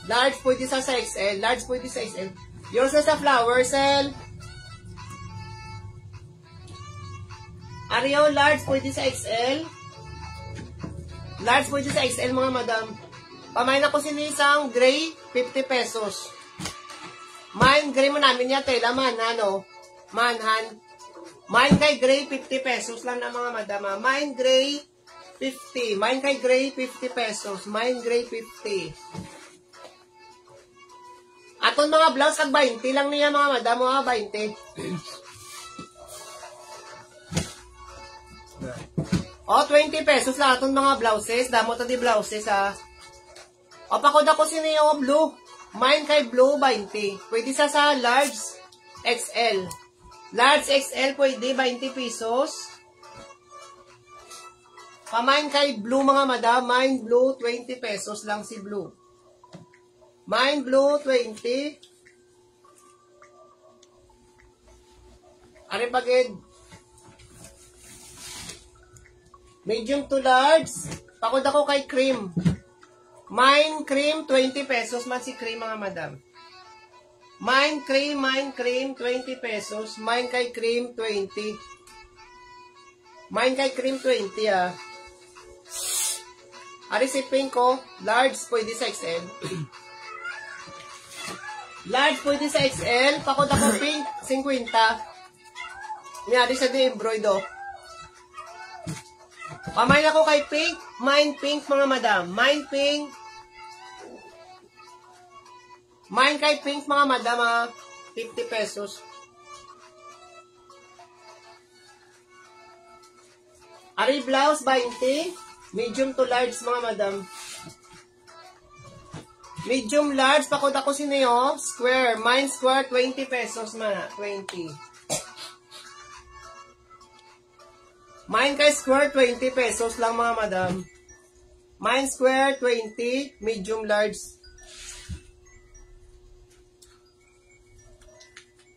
Large pwede sa XL. Large pwede sa XL. Yours na sa flower cell. Ariyo, large pwede sa XL. Large pwede sa XL mga madam. Pamain ako sinisang gray, 50 pesos. Mine gray mo namin niya, tela man, manhan. Mine kay gray, 50 pesos lang na mga madam. Mine gray, 50. Mine kay gray, 50 pesos. Mine gray, 50. Ato Aton mga blouse, kag 20 lang niya mga madam, mga 20. O, 20 pesos lang aton mga blouses. Damo to di blouses, ha. O, pakod ako siniyo, blue. Mine kay blue, 20. Pwede sa large XL. Large XL, pwede, 20 pesos. Pamain kay blue, mga madam. Mine blue, 20 pesos lang si blue. Mine blue, 20. Ano pagid? Medium to large. Pakod ako kay cream. Mine cream, 20 pesos. Man si cream, mga madam. Mine cream, 20 pesos. Mine kay cream, 20. Mine kay cream, 20, ah. Ari si pink ko, large, pwede sa XL. Large, pwede sa XL. Pakod ako pink, 50. Nyari sa di embroido. Pamain ako kay pink. Mine pink, mga madam. Mine pink. Mine kay pink, mga madam, 50 pesos. Ari blouse, 20. Medium to large, mga madam. Medium large, pakod ako siniyo. Square. Mine square, 20 pesos, mga 20. Mine kay square, 20 pesos lang, mga madam. Mine square, 20. Medium large.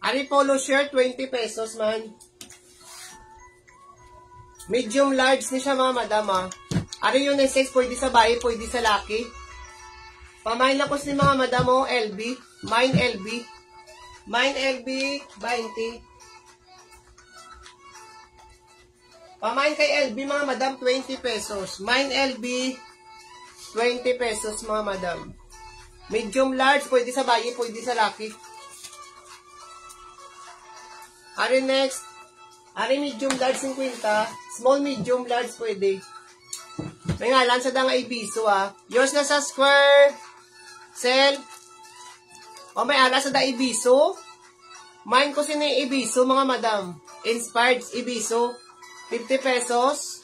Ari polo shirt, 20 pesos, man. Medium large ni siya, mga madam, ah. Ari yung unisex, pwede sa bayi, pwede sa laki. Pamain lang ko si mga madam, oh, LB. Mine LB. Mine LB, 20. Pamain kay LB, mga madam, 20 pesos. Mine LB, 20 pesos, mga madam. Medium large, pwede sa bayi, pwede sa laki. Ari next. Ari medium large, 50. Small medium large, pwede. May ngalan sa dang ibiso, ah. Yours na sa square cell. O may ala sa da ibiso. Mine ko sini ibiso, mga madam. Inspired ibiso. 50 pesos.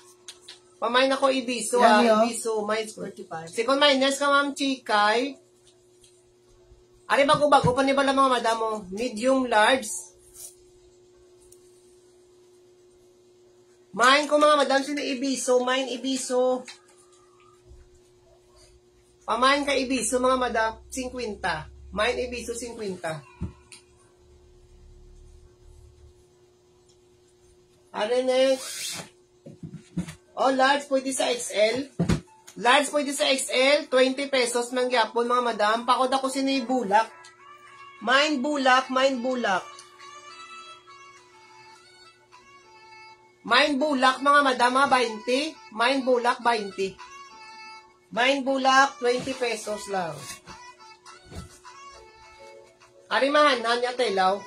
Pamain ako ibiso, ah. Ibiso. Mine 45. Second minus ka, ma'am, chikay. Ari bago-bago. Panibala, mga madam, oh. Medium large. Mine ko, mga madam, sini ibiso. Mine ibiso. Pamain ka ibiso, mga madam, 50. Mine ibiso, 50. Ano next? Oh, large pwede sa XL. Large pwede sa XL, 20 pesos ng gyapon, mga madam. Pakod ako sini bulak. Mine bulak, mine bulak. Mine bulak, mga madam, 20. Mine bulak, 20. Mine bulak, 20 pesos lang. Ari mahanhan niya telaw.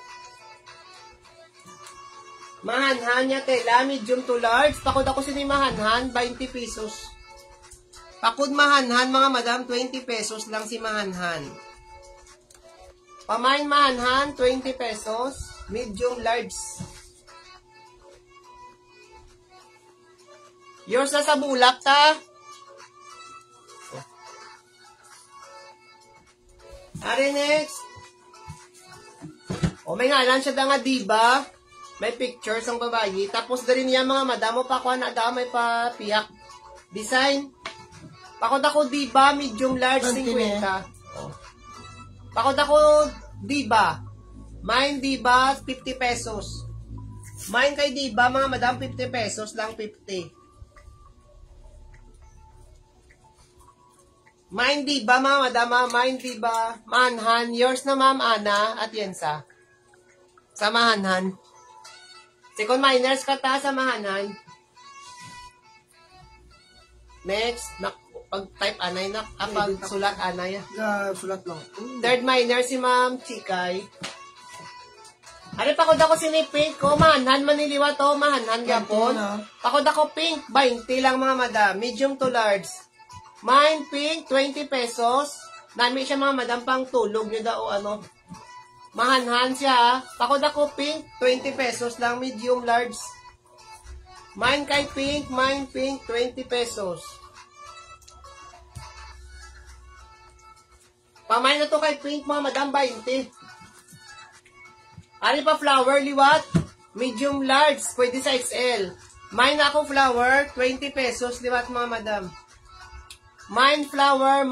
Mahanhan niya tela, medium to large. Pakod ako sini mahanhan, 20 pesos. Pakod mahanhan, mga madam, 20 pesos lang si mahanhan. Pamain mahanhan, 20 pesos. Medium large. Yours na sa bulak, ta? Ari next. O may ngalan siya da nga, diba? May pictures ang babayi. Tapos da rin niya, mga madamo, pa kuha na da, may papiyak. Design. Pakod ako, diba? Medium large, 50. Pakod ako, diba? Mine, diba? 50 pesos. Mine kay diba, mga madam, 50 pesos lang, 50. Mine diba, mga madama? Mine diba? Mahanhan. Yours na, ma'am Ana at Yensa. Sa mahanhan. Second minors ka ta sa mahanhan. Next. Pag-type anay na. Pag-sulat anay. Sulat lang. Third minor si ma'am Chikay. Ari, pakod ako sinipink ko. Mahanhan, maniliwa to. Mahanhan gapon. Pakod ako pink. 20 lang, mga madam. Medium to large. Mine pink, 20 pesos. Nami siya, mga madam, pang tulog nyo daw, ano. Mahanhan siya. Pakod ako pink, 20 pesos lang, medium large. Mine kay pink, 20 pesos. Pamain na to kay pink mga madam, 20. Ari pa flower, liwat, medium large, pwede sa XL. Mine ako flower, 20 pesos, liwat mga madam. Mine flower,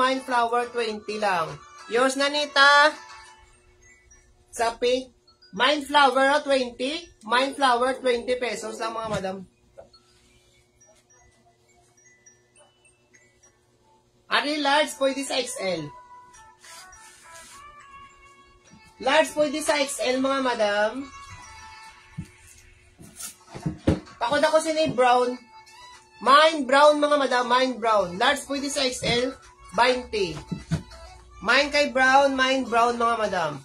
20 lang. Yours na nita. Sa pink, mine flower 20, mine flower 20 pesos lang mga madam. Ari large pwede sa XL. Large pwede sa XL mga madam. Pakod ako sila brown. Mine brown mga madam, mine brown. Large pwede sa XL, 20. Mine kay brown, mine brown mga madam.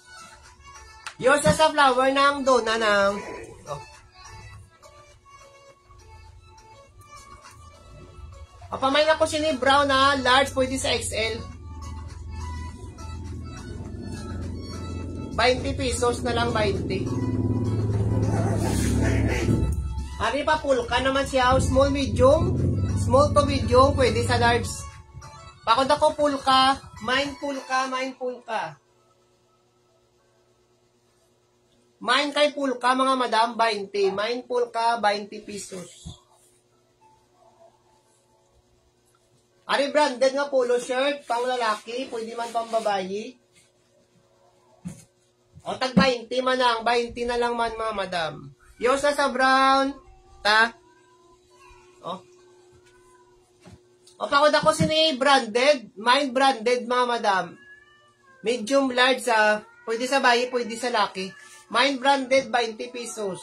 Yours sa flower ng dona ng... Oh. Pamain ako siya ni brown na large pwede sa XL. 20 pesos na lang, 20. Ari pa pulka naman siya, small medium. Small to medium pwede sa large. Pakod ako pulka, mine pulka, mine pulka. Mine kay pulka mga madam, 20. Mine pulka, 20 pesos. Ari branded nga polo shirt, pang lalaki, pwede man pang babayi. O tag 20 man lang, 20 na lang man mga madam. Yours na sa brown, ta. O pakod ako sini branded, mine branded mga madam. Medium large sa, pwede sa bayi, pwede sa laki. Mine branded, 20 pesos.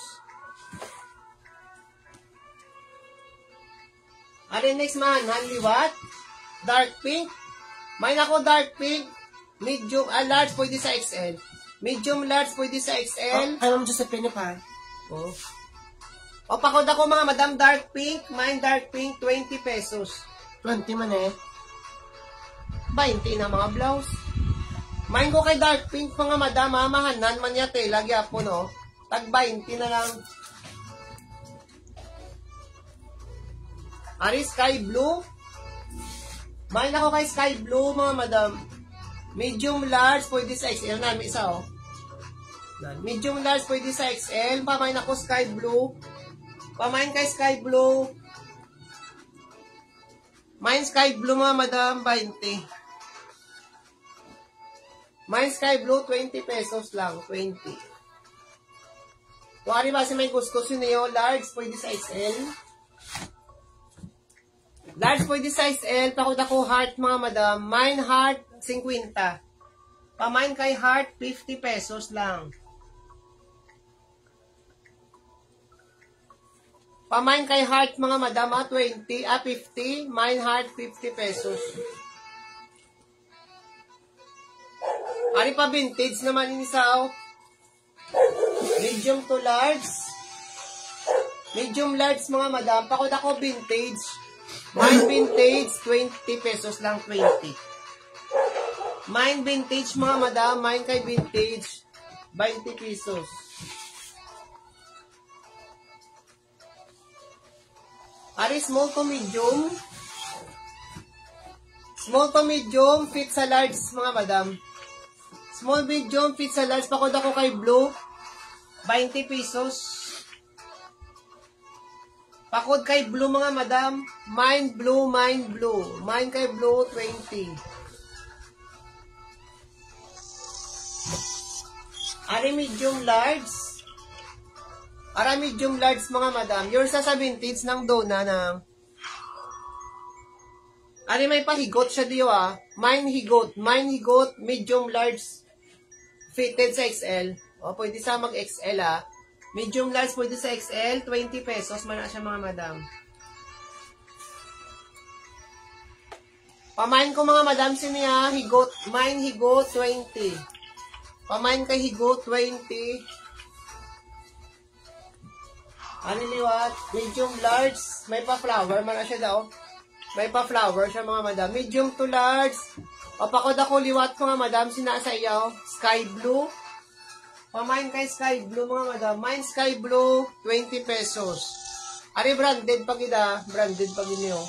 Ari next man, hanliwat. Dark pink. Mine ako dark pink. Medium, large pwede sa XL. Medium large pwede sa XL. Ay, Ma'am Josephine pa. Oh. O pakod ako mga madam dark pink. Mine dark pink, 20 pesos. 20 man eh. 20 na mga blouse. Mine ko kay dark pink mga madam, mahanan man yate, lagi po no. Tag 20 na lang. Ari sky blue. Mine ako kay sky blue mga madam. Medium large pwede sa XL na, may isa oh. Medium large pwede sa XL. Pamain ako sky blue. Pamain kay sky blue. Mine sky blue mga madam, 20. Mine sky blue, 20 pesos lang. 20. Kung ano ba si may gusto niyo, large pwede sa XL. Large pwede sa XL. Pakod ako heart mga madam. Mine heart, 50. Pamain kay heart, 50 pesos lang. Pamain kay heart mga madam, 20, 50. Mine heart, 50 pesos. Ari pa vintage naman ini sao. Medium to large. Medium large mga madam. Pakod ako vintage. Mine vintage, 20 pesos lang, 20. Mine vintage mga madam. Mine kay vintage, 20 pesos. Ari small to medium. Small to medium, fit sa large mga madam. Small medium, fit sa large. Pakod ako kay blue, 20 pesos. Pakod kay blue mga madam. Mine blue, mine blue. Mine kay blue, 20. Ari medium large. Ara medium large mga madam. Yours sa vintage ng dona ng... Ari may pahigot siya diyo ah. Mine higot. Mine higot, medium large. Fitted sa XL. O, pwede sa mag-XL ah. Medium large pwede sa XL. 20 pesos. Mana siya mga madam. Pamain ko mga madam siniya. Higot. Mine higot, 20. Pamain kay higot, 20. Aniliwat, medium large, may pa-flower, man siya daw. May pa-flower siya mga madam. Medium to large. O pakod ako liwat mga madam, sinasa iyaw. Sky blue. Pamain kay Sky Blue mga madam. Mine Sky Blue, 20 pesos. Ari branded pag ida, branded pag inyo.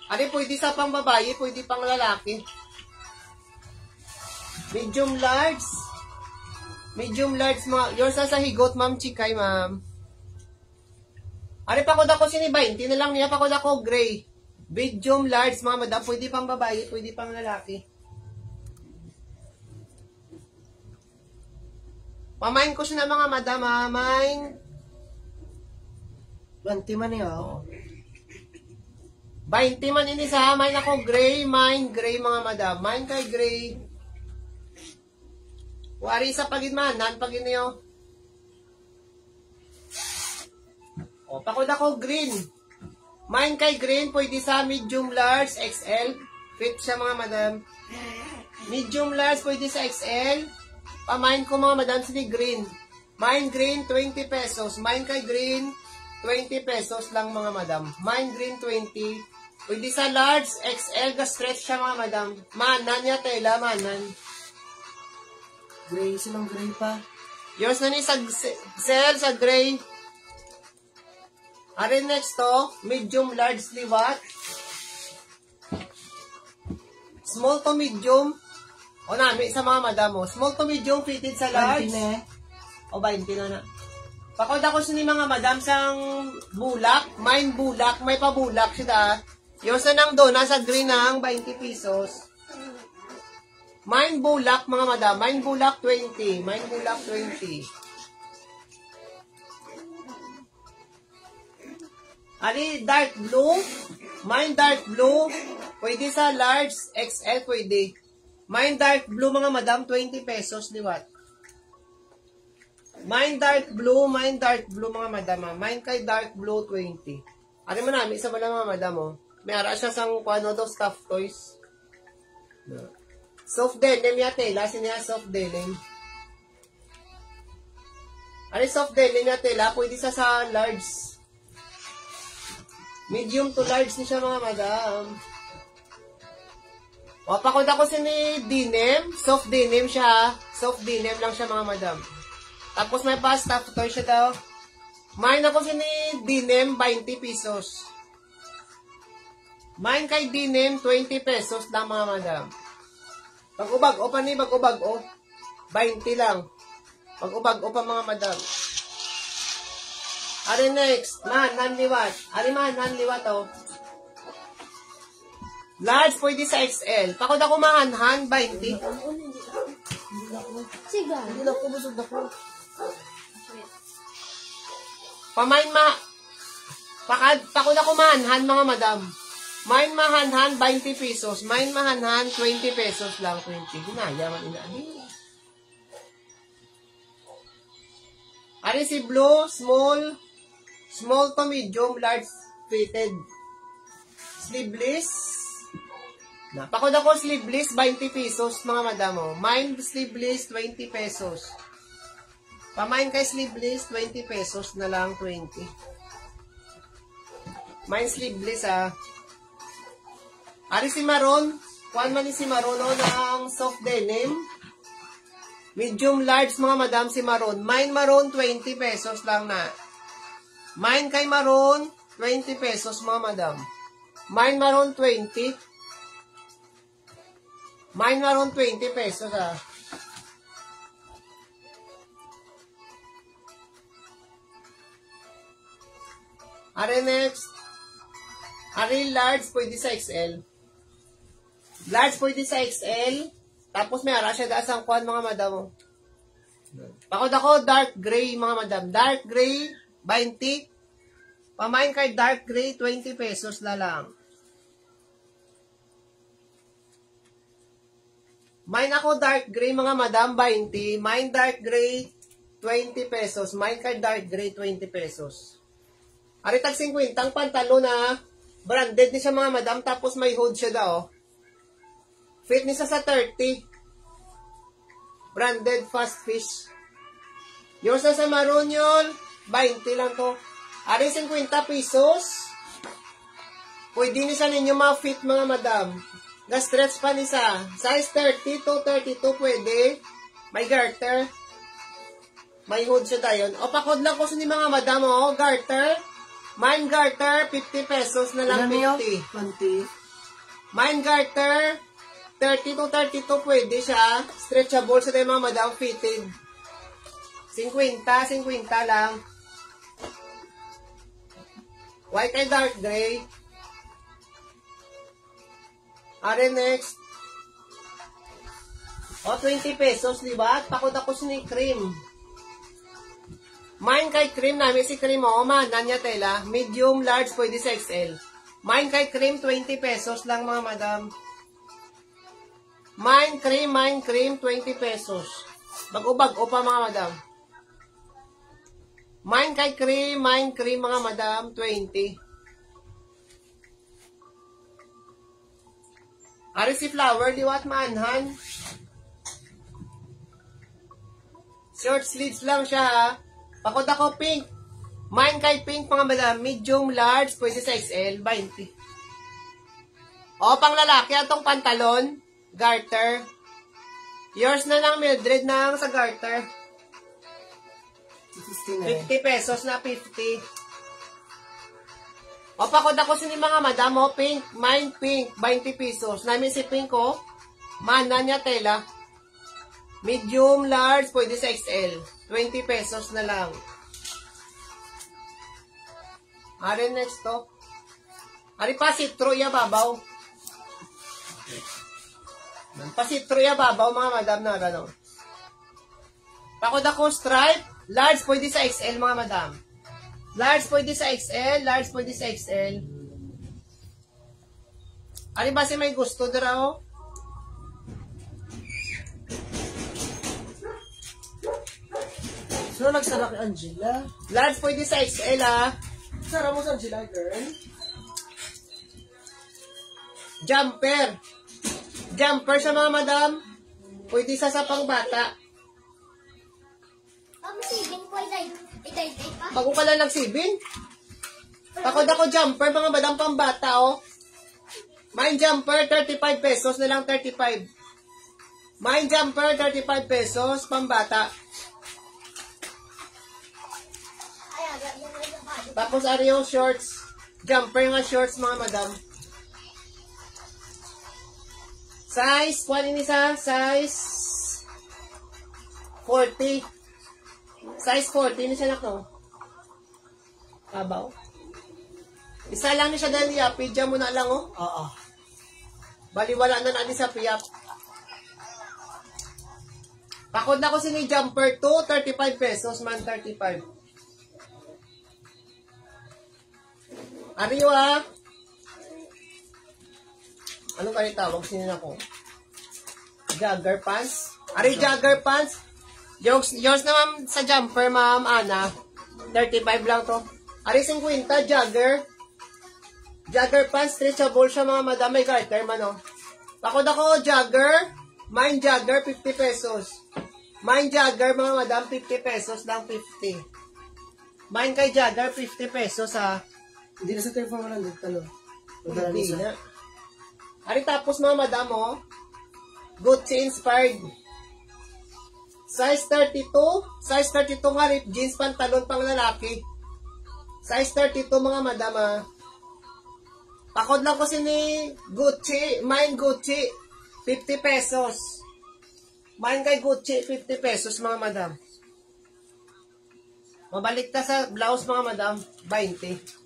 Ari pwede sa pang babae, pwede pang lalaki. Medium large. Medium large mga, yours sa higot ma'am Chikay ma'am. Ari pakod ako sini 20 na lang niya, pakod ako gray. Medium large mga madam, pwede pang babae, pwede pang lalaki. Pamain ko siya na mga madam, main. 20 man niya, oh. 20 man ini sa main ako gray, main gray mga madam. Main kay gray. Wari sa pagidmanan, pag inyo. O, pakod ako green. Main kay green, pwede sa medium large, XL. Fit siya mga madam. Medium large, pwede sa XL. Pamain ko mga madam, sini green. Mine green, 20 pesos. Mine kay green, 20 pesos lang mga madam. Mine green, 20. Pwede sa large, XL, ga-stretch siya mga madam. Manan niya tela, manan. Gray, silang gray pa. Yours na ni sa sale, sa gray. Are next to, medium large liwat. Small to medium. O nami sa mga madam mo. Small to medium fitted sa large. 20 na eh. O 20 na na. Pakod ako sa ni mga madam sang bulak. Mine bulak. May pabulak siya. Yung sa nang doon, nasa green ng 20 pesos. Mine bulak mga madam. Mine bulak 20. Mine bulak 20. Ali dark blue. Mine dark blue. Pwede sa large. XL pwede. Mine dark blue mga madam, 20 pesos, liwat. Mine dark blue mga madam. Mine kay dark blue, 20. Ano mo namin, isa ba lang mga madam, oh. May ara siya sang kuano daw, stuffed toys. Soft denim yate, lasin niya soft denim. Ano soft denim yate, pwede sa large. Medium to large ni siya mga madam. O, pakod ako si ni denim. Soft denim siya. Soft denim lang siya mga madam. Tapos may pa stuffed toy siya daw. Mine ako si ni denim, 20 pesos. Mine kay denim, 20 pesos lang mga madam. Pag-ubag, o pa ni bag-ubag, o. 20 lang. Pag-ubag, o pa mga madam. Ari next, mahanan liwat. Ari mahanan liwat, o. Large, pwede sa XL. Pakod ako mahanhan, 20. Siga. Hindi na ako, busog na ko. Pamain pakod ako mahanhan, mga madam. Main mahanhan, 20 pesos. Main mahanhan, 20 pesos lang, 20. Ginaya man ina. Ari si blue, small to medium, large fitted. Sleeveless. Pakod ako sleeveless, 20 pesos, mga madamo. Mine sleeveless, 20 pesos. Pamain kay sleeveless, 20 pesos na lang, 20. Mine sleeveless, Ari si maroon, kuhan man ni si maroon, ng soft denim. Medium large, mga madam, si maroon. Mine maroon, 20 pesos lang na. Mine kay maroon, 20 pesos, mga madam. Mine maroon, 20. Mine maroon 20 pesos, Are next. Are large, pwede sa XL. Large, pwede sa XL. Tapos may ara siya daas ang kuhan, mga madam. Pakod ako, dark gray, mga madam. Dark gray, 20. Pamain kay dark gray, 20 pesos na lang. Mine ako dark gray, mga madam, 20. Mine dark gray, 20 pesos. Mine kay dark gray, 20 pesos. Aritag 50, ang pantalo na branded ni siya, mga madam, tapos may hood siya daw. Fit ni siya sa 30. Branded fast fish. Yung sa maroon yun, 20 lang to. Ari 50 pesos. Pwede ni sa ninyo ma-fit, mga madam. Ga-stretch pan isa. Size 30 to 32 pwede. May garter. May hood siya dayon. O pakod lang ko sa ni mga madam o. Garter. Mine garter, 50 pesos na lang 50. 20. Mine garter, 30 to 32 pwede siya. Stretchable sa tayo mga madam, fitted. 50 lang. White and dark gray. Are next. O, 20 pesos, di ba? Pakod ako sa ni cream. Mine kay cream namin si cream o, nanya tela. Medium, large, pwede sa XL. Mine kay cream, 20 pesos lang mga madam. Mine cream, 20 pesos. Bago-bago pa mga madam. Mine cream, mga madam, 20. Ari si flower, liwat maanhan. Short sleeves lang siya ha. Pakod ako pink. Mine kay pink mga madam, medium, large, pwede sa XL, 20. O, pang lalaki, atong pantalon, garter. Yours na lang, Mildred, na sa garter. 50 pesos na 50. O, pakod ako sa ni mga madam, o, pink, mine pink, 20 pesos. Namin si pink, o, mana niya tela. Medium, large, pwede sa XL. 20 pesos na lang. Ari next to. Ari pa sitro ya babaw. Pasitro ya babaw mga madam na ano. Pakod ako stripe. Large pwede sa XL mga madam. Large pwede sa XL. Large pwede sa XL. Ari ba si may gusto dira o? So, nagsara kay Angela. Large pwede sa XL ah. Sara mo sa Angela, girl. Jumper. Jumper sa mga madam. Pwede sa pangbata. Sige ko itay pa. Bago ka lang nagsibin. Pakod ako jumper, mga madam pambata, oh. Mine jumper, 35 pesos na lang, 35. Mine jumper, 35 pesos, pambata. Tapos ariyo shorts. Jumper nga shorts, mga madam. Size, kuha isa, size 40. Size 40 na siya na ko. Kabaw. Isa lang ni siya dahil yapi. Diyan mo na lang, oh. Oo. Baliwala na natin sa piyap. Pakod na ko sini jumper to 35 pesos man, 35. Ariwa. Anong kayo tawag? Sinin ako? Jogger pants? Ari jogger pants? Yours na ma'am sa jumper, ma'am Ana. 35 lang to. Ari 50, jogger. Jogger pants, stretchable siya mga madam. May garter man, oh. Pakod ako, jogger. Mine jogger, 50 pesos. Mine jogger, mga madam, 50 pesos lang, 50. Mine kay jogger, 50 pesos, ha. Hindi na sa telephone mo lang talo. Hindi na. Ari tapos mga madam, oh. Gucci inspired. Size 32. Size 32 nga rip jeans pantalon pang lalaki. Size 32 mga madam, ah. Pakod lang ko sini Gucci. Mine Gucci. 50 pesos. Mine kay Gucci. 50 pesos mga madam. Mabalik ta sa blouse mga madam. 20.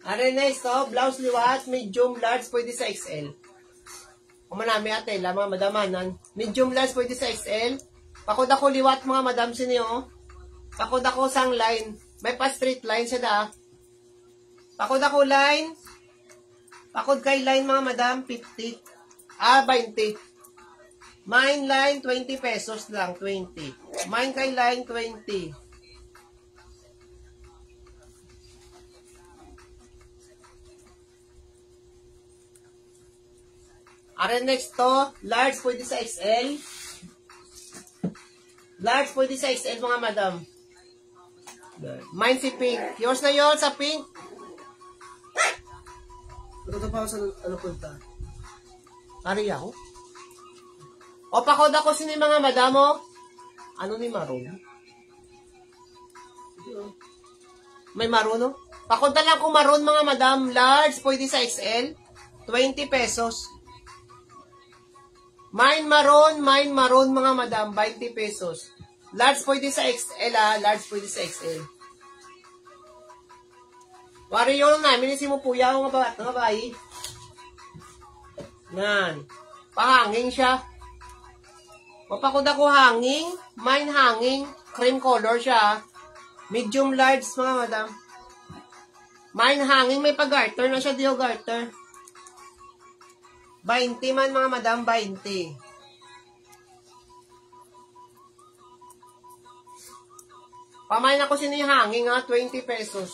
Are next, oh, blouse liwat, medium, large, pwede sa XL. Kumanami ate, la mga madamanan. Medium, large, pwede sa XL. Pakod ako liwat, mga madam, siniyo, oh. Pakod ako sang line. May pa straight line siya da. Pakod ako line. Pakod kay line, mga madam, 50. 20. Mine line, 20 pesos lang, 20. Mine kay line, 20. Are next to, large pwede sa XL. Large pwede sa XL mga madam. Mine si pink. Yours na yon sa pink. Matuto pa ako sa ano punta. Ari ako. O pakod ako sini mga madamo. Ano ni maroon? May maroon, no? Pakod na lang kung maroon mga madam. Large, pwede sa XL. 20 pesos. Mine maroon mga madam. 20 pesos. Large pwede sa XL, large pwede sa XL. Wari yun namin, isi mo puya ko nga bayi. Nan. Pahanging siya. Mapakod ako hanging. Mine hanging. Cream color siya. Medium large mga madam. Mine hanging. May pag-garter na siya. Dio garter. 20 man mga madam. 20. Pamain ako sino yung hanging 20 pesos.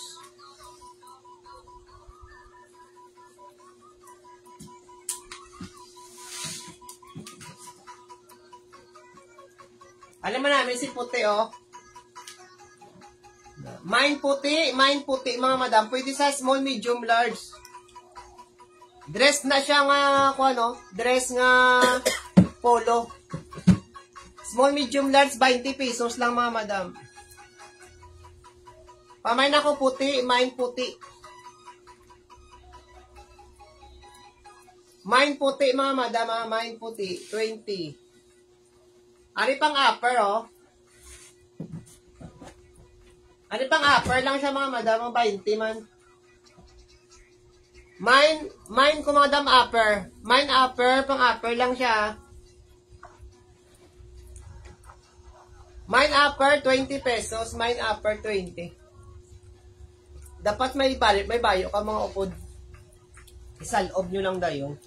Alam mo namin si puti, oh. Mine puti mga madam. Pwede sa small, medium, large. Dress na siya nga, dress nga polo. Small, medium, large, 20 pesos lang mga madam. Pamain ako puti, mine puti. Mine puti mga madam, mine puti, 20. Ari pang upper, oh. Ari pang upper lang siya mga madam, 20 man. Mine ko madam upper. Mine upper, pang upper lang siya. Mine upper, 20 pesos. Mine upper, 20. Dapat may bayo ka mga upod. Isalob nyo lang dayo.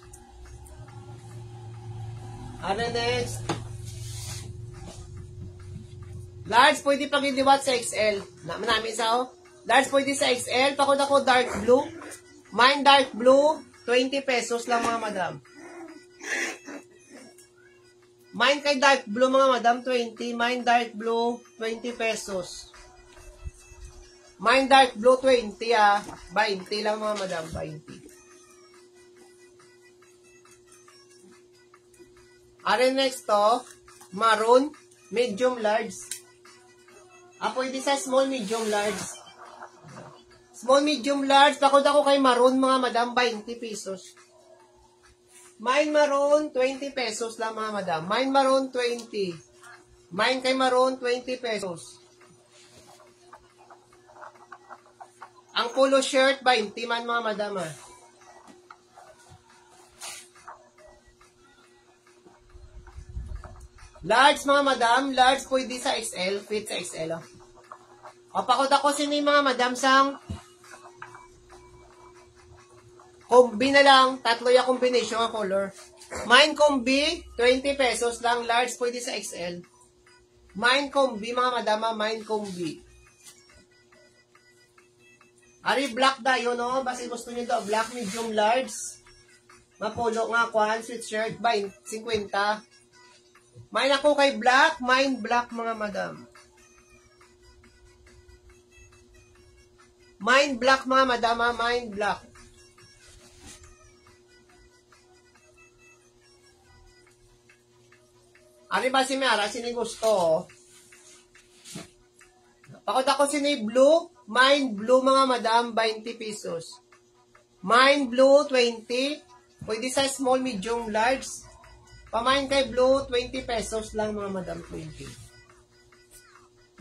Ano next? Large, pwede pang iliwat sa XL. Namin isa, oh. Large, pwede sa XL. Pakod ako dark blue. Mine dark blue, 20 pesos lang mga madam. Mine kay dark blue mga madam, 20. Mine dark blue, 20 pesos. Mine dark blue, 20 20 lang mga madam, 20. Are next to, maroon, medium large. Pwede sa small, medium, large. Small, medium, large. Pakod ako kay maroon, mga madam, 20 pesos. Mine maroon, 20 pesos lang, mga madam. Mine maroon, 20. Mine kay maroon, 20 pesos. Ang polo shirt, 20 man, mga madam, Large, mga madam. Large, pwede sa XL. Fit sa XL, pakod ako sino yung mga madam sang kombi na lang. Tatlo yung combination ng color. Mine kombi, 20 pesos lang. Large, pwede sa XL. Mine kombi, mga madama. Mine kombi. Ari, black dayo, no? Basta gusto nyo daw, black, medium, large. Mapolo nga, sweatshirt, 50. Mine ako kay black, mine black mga madam. Mine black mga madam, mine black. Ano ba si Mara? Sino gusto? Pakot ako sino blue, mine blue mga madam, 20 pesos. Mine blue, 20. Pwede sa small, medium, large. Pamain kay blue, 20 pesos lang mga madam, 20.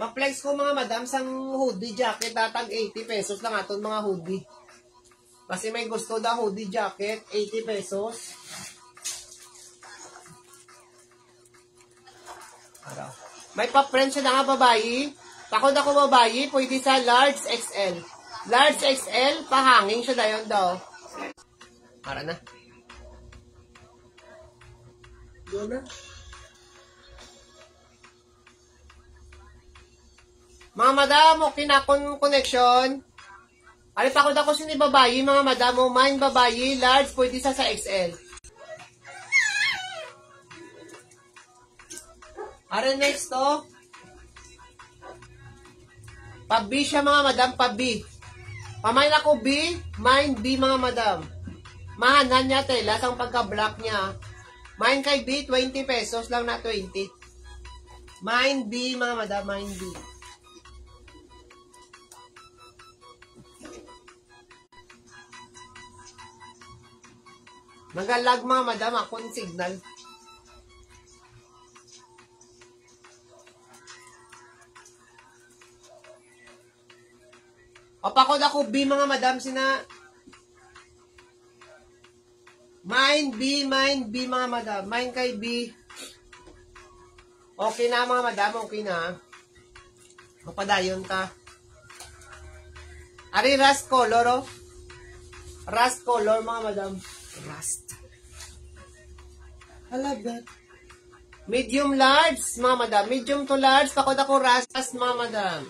Ma-flex ko mga madam sang hoodie jacket, datag 80 pesos lang aton mga hoodie. Kasi may gusto da hoodie jacket, 80 pesos. May pa-friend siya na nga babayi. Pakod ako babayi, pwede sa large XL. Large XL, pahanging siya dayon daw. Para na. Doon na. Mga madam, okay na akong connection. Ari pakod ako sino babayi, mga madam. Mine babayi, large, pwede sa XL. Ari next to. Pa-B siya mga madam, pa-B. Pamain ako B, mine B mga madam. Mahanan niya tela ang pagka-black niya. Mine kay B, 20 pesos lang na 20. Mine B, mga madam, mine B. Nagalag mga madam, ako yung signal. Opakod ako B mga madam, sina... Mine B mga madam. Mine kay B. Okay na mga madam, okay na. Mapadayon ka. Ari rust color, oh. Rust color mga madam. Rust. I love that. Medium large mga madam. Medium to large. Pakod ako rust mga madam.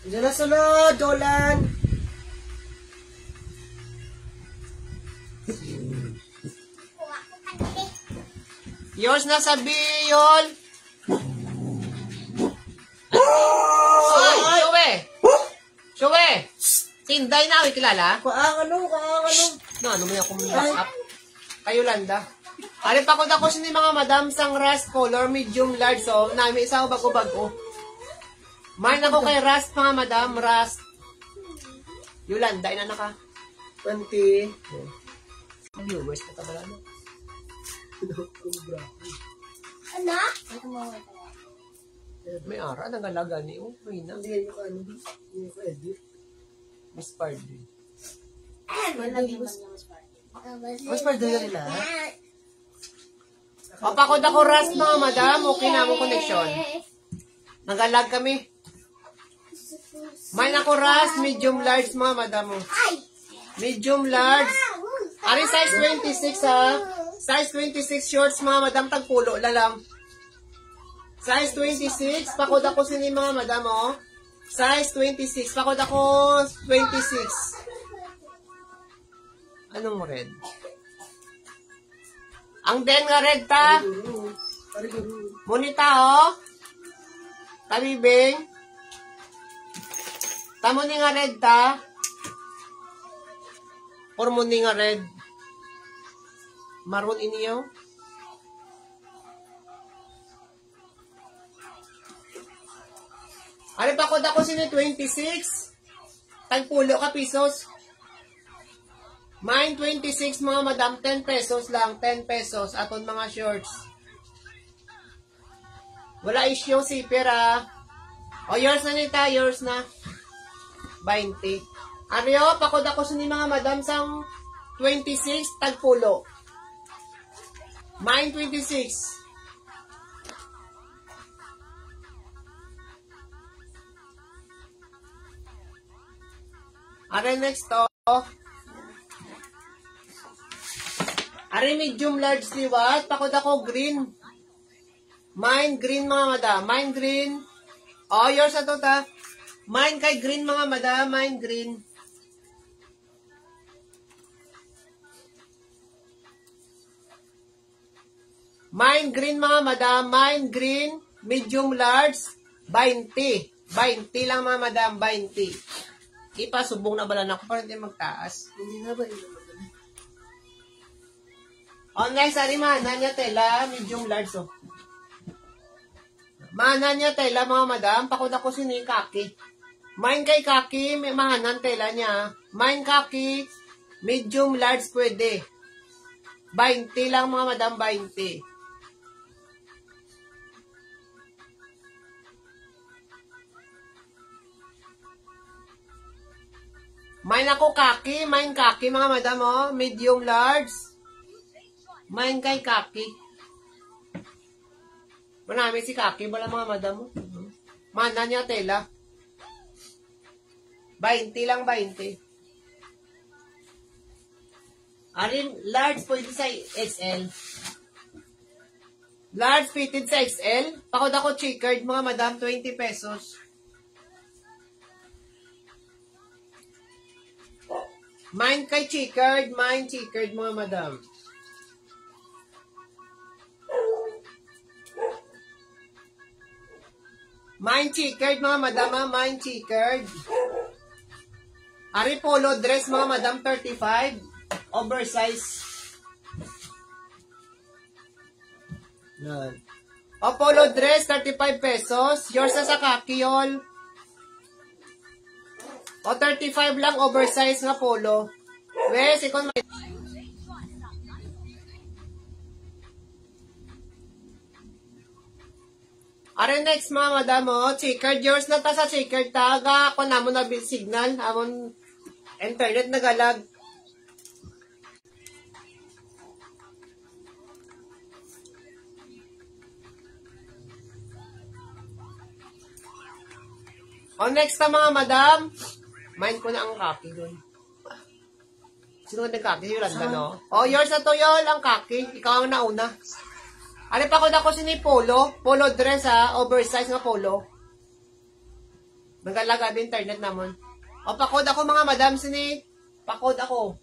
Diyan na sunod, Dolan. Yours na sa Biyol. Ay, Shuwe. Tinday na, kilala? Kaang ano. Ano mo yung akong up? Kayo landa. Alip ako na ko sini mga madam sang rust color, medium large. So, nami isa ko bago-bago. Mine ako kay rust mga madam, rust. Yolanda, ina na ka. 20. Viewers ka ta bala no? Anak? May ara, nangalaga ni. Oh, may na. Hindi ko ano. Hindi ko edit. Miss Pardy. Mas pardo na nila. Papakod ako rust mga madam. Okay na mo connection. Nagalag kami. Mine ako rust, medium large mga madam. Medium large. Ari size 26 ha. Size 26 shorts mga madam. Tagpulo na lang. Size 26. Pakod ako sini mga madam oh. Size 26. Pakod ako 26. Anong red? Ang den nga red ta. Munita oh. Kabibing. Tamo ni nga red ta. Or muni nga red. Maroon iniyo. Ano pa ko dako sini 26? Tagpulo ka pesos. Mine 26 mga madam, 10 pesos lang, 10 pesos aton mga shorts. Wala issue si pera. O yours na nita, yours na. 20. Ano pakod ako sini mga madam sang 26 tagpulo. Mine 26. Are next to. Are medium large liwat. Pakod ako green. Mine green mga madam. Mine green. Oh, yours ato ta. Mine kay green mga madam. Mine green. Mine green mga madam. Mine green. Medium large. 20. 20 lang mga madam. 20. Ipasubong na bala na ako para hindi magtaas. Hindi na ba ito? Online sari mana niya tela, medium large oh. Mana niya tela mga madam, pakod ako sini kaki. Mine kay kaki, may mahanan tela niya. Mine kaki, medium large pwede. 20 lang mga madam, 20. Mine ako kaki, mine kaki mga madam oh, medium large. Mine kay kaki. Marami si kaki, wala mga madam mo. Mana niya tela. 20 lang, 20. Arin, large pwede sa XL. Large fitted sa XL. Pakod ako checkered mga madam, 20 pesos. Mine kay checkered, mine checkered mga madam. Mine checkered mga madam, mine checkered. Ari polo dress mga madam 35. Oversize. Yan. O polo dress 35 pesos. Yours na sa kakiyol. O 35 lang oversize nga polo. Wes, ikon may... Are next mga madam o, checkered. Yours na ta sa checkered taga. Ako na mo na signal. Amon internet nagalag. O next na mga madam. Mind ko na ang kaki doon. Sino nagkaki? Si Yolanda, no? O, yours na to yun, ang kaki. Ikaw ang nauna. Ano pa ko na ko sini polo? Polo dress ha, oversize nga polo. Nagalaga din internet naman. O, pakod ako mga madam sini. Pakod ako.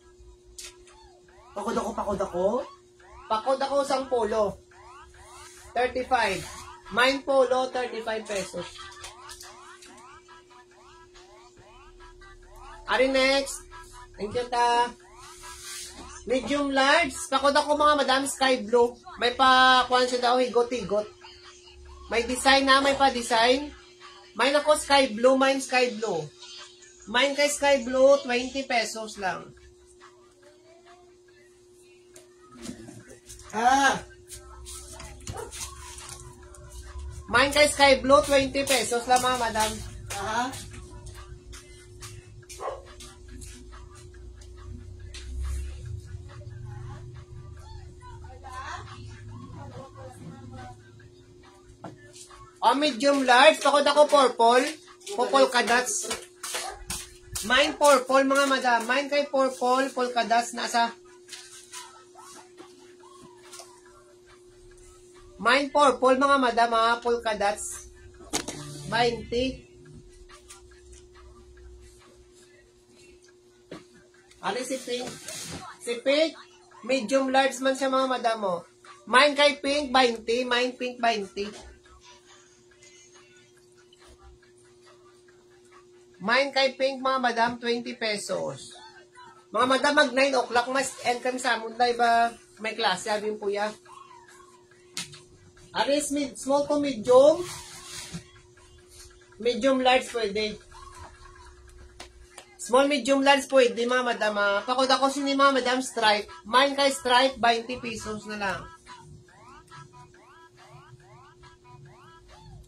Pakod ako. Pakod ako sang polo. 35. Mine polo, 35 pesos. Ari next. Thank you ta. Medium large. Pakod ako mga madam, sky blue. May pa, kuhan siya daw, higot-higot. May design na, may pa design. Mine ako sky blue, mine sky blue. Mine kay sky blue, 20 pesos lang. Mine kay sky blue, 20 pesos lang mga madam. O, medium large. Pakod ako purple. Purple kadats. Mine purple, mga madam. Mine kay purple, polka dots. Nasa. Mine purple, mga madam, ha. Polka dots. 20. Ano si pink? Si pink, medium large man siya, mga madam, mo. Mine kay pink, 20. Mine pink, 20. Mine kay pink, mga madam, 20 pesos. Mga madam, mag 9 o'clock, mas end kami sa amunday ba? May klase, abing puya. Aris, small to medium. Medium large pwede. Small, medium, large pwede, mga madam. Pakod ako sini, mga madam, stripe. Mine kay stripe, 20 pesos na lang.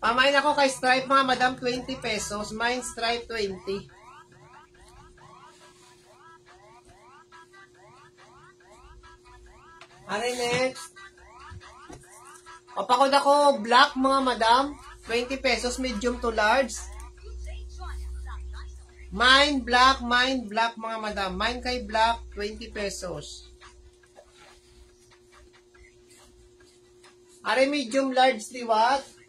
Pamain ako kay stripe, mga madam, 20 pesos. Mine stripe, 20. Ano next? O, pakod ako black, mga madam, 20 pesos, medium to large. Mine black, mga madam. Mine kay black, 20 pesos. Are medium large liwat.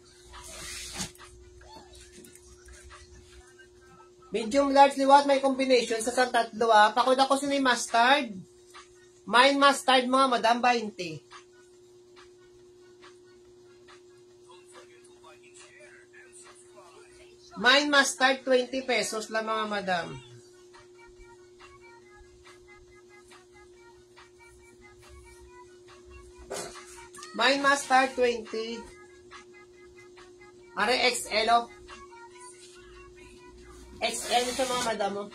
Medium large liwat, may combination sa tatlo. Pakod ako sini mustard. Mine mustard, mga madam, 20. Mine mustard, 20 pesos lang, mga madam. Mine mustard, 20. Are XL, oh. XL sa mga madam, oh.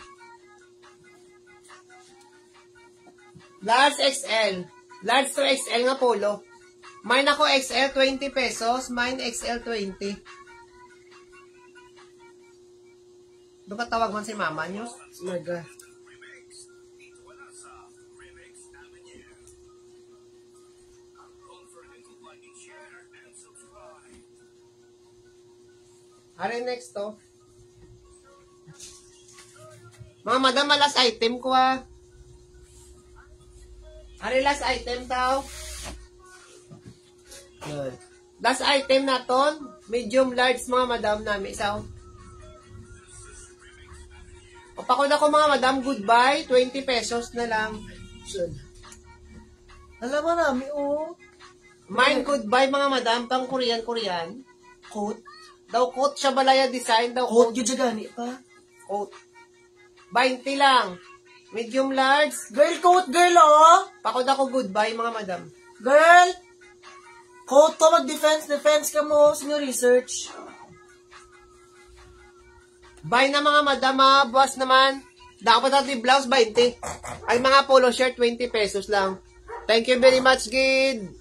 Large XL. Large to XL nga polo. Mine ako XL, 20 pesos. Mine XL, 20. Doon ka tawag man si mama nyo? Naga. Are next to? Mga madam, last item ko Are last item tao? Good. Last item na ton, medium large, mga madam namin. Isaw. O pakod ako, mga madam, goodbye. 20 pesos na lang. Alam mo rami, oh. Mine goodbye, mga madam, pang Korean. Coat. Daw coat siya balaya design. Daw Coat coat. yun siya gani pa. Coat. 20 lang. Medium large. Girl coat, girl, oh. Pakod ako goodbye, mga madam. Girl, coat ko, mag-defense ka mo sa inyo research. Buy na mga madam, mga boss naman. Dapat natin blouse, 20. Ay mga polo shirt, 20 pesos lang. Thank you very much, Gid.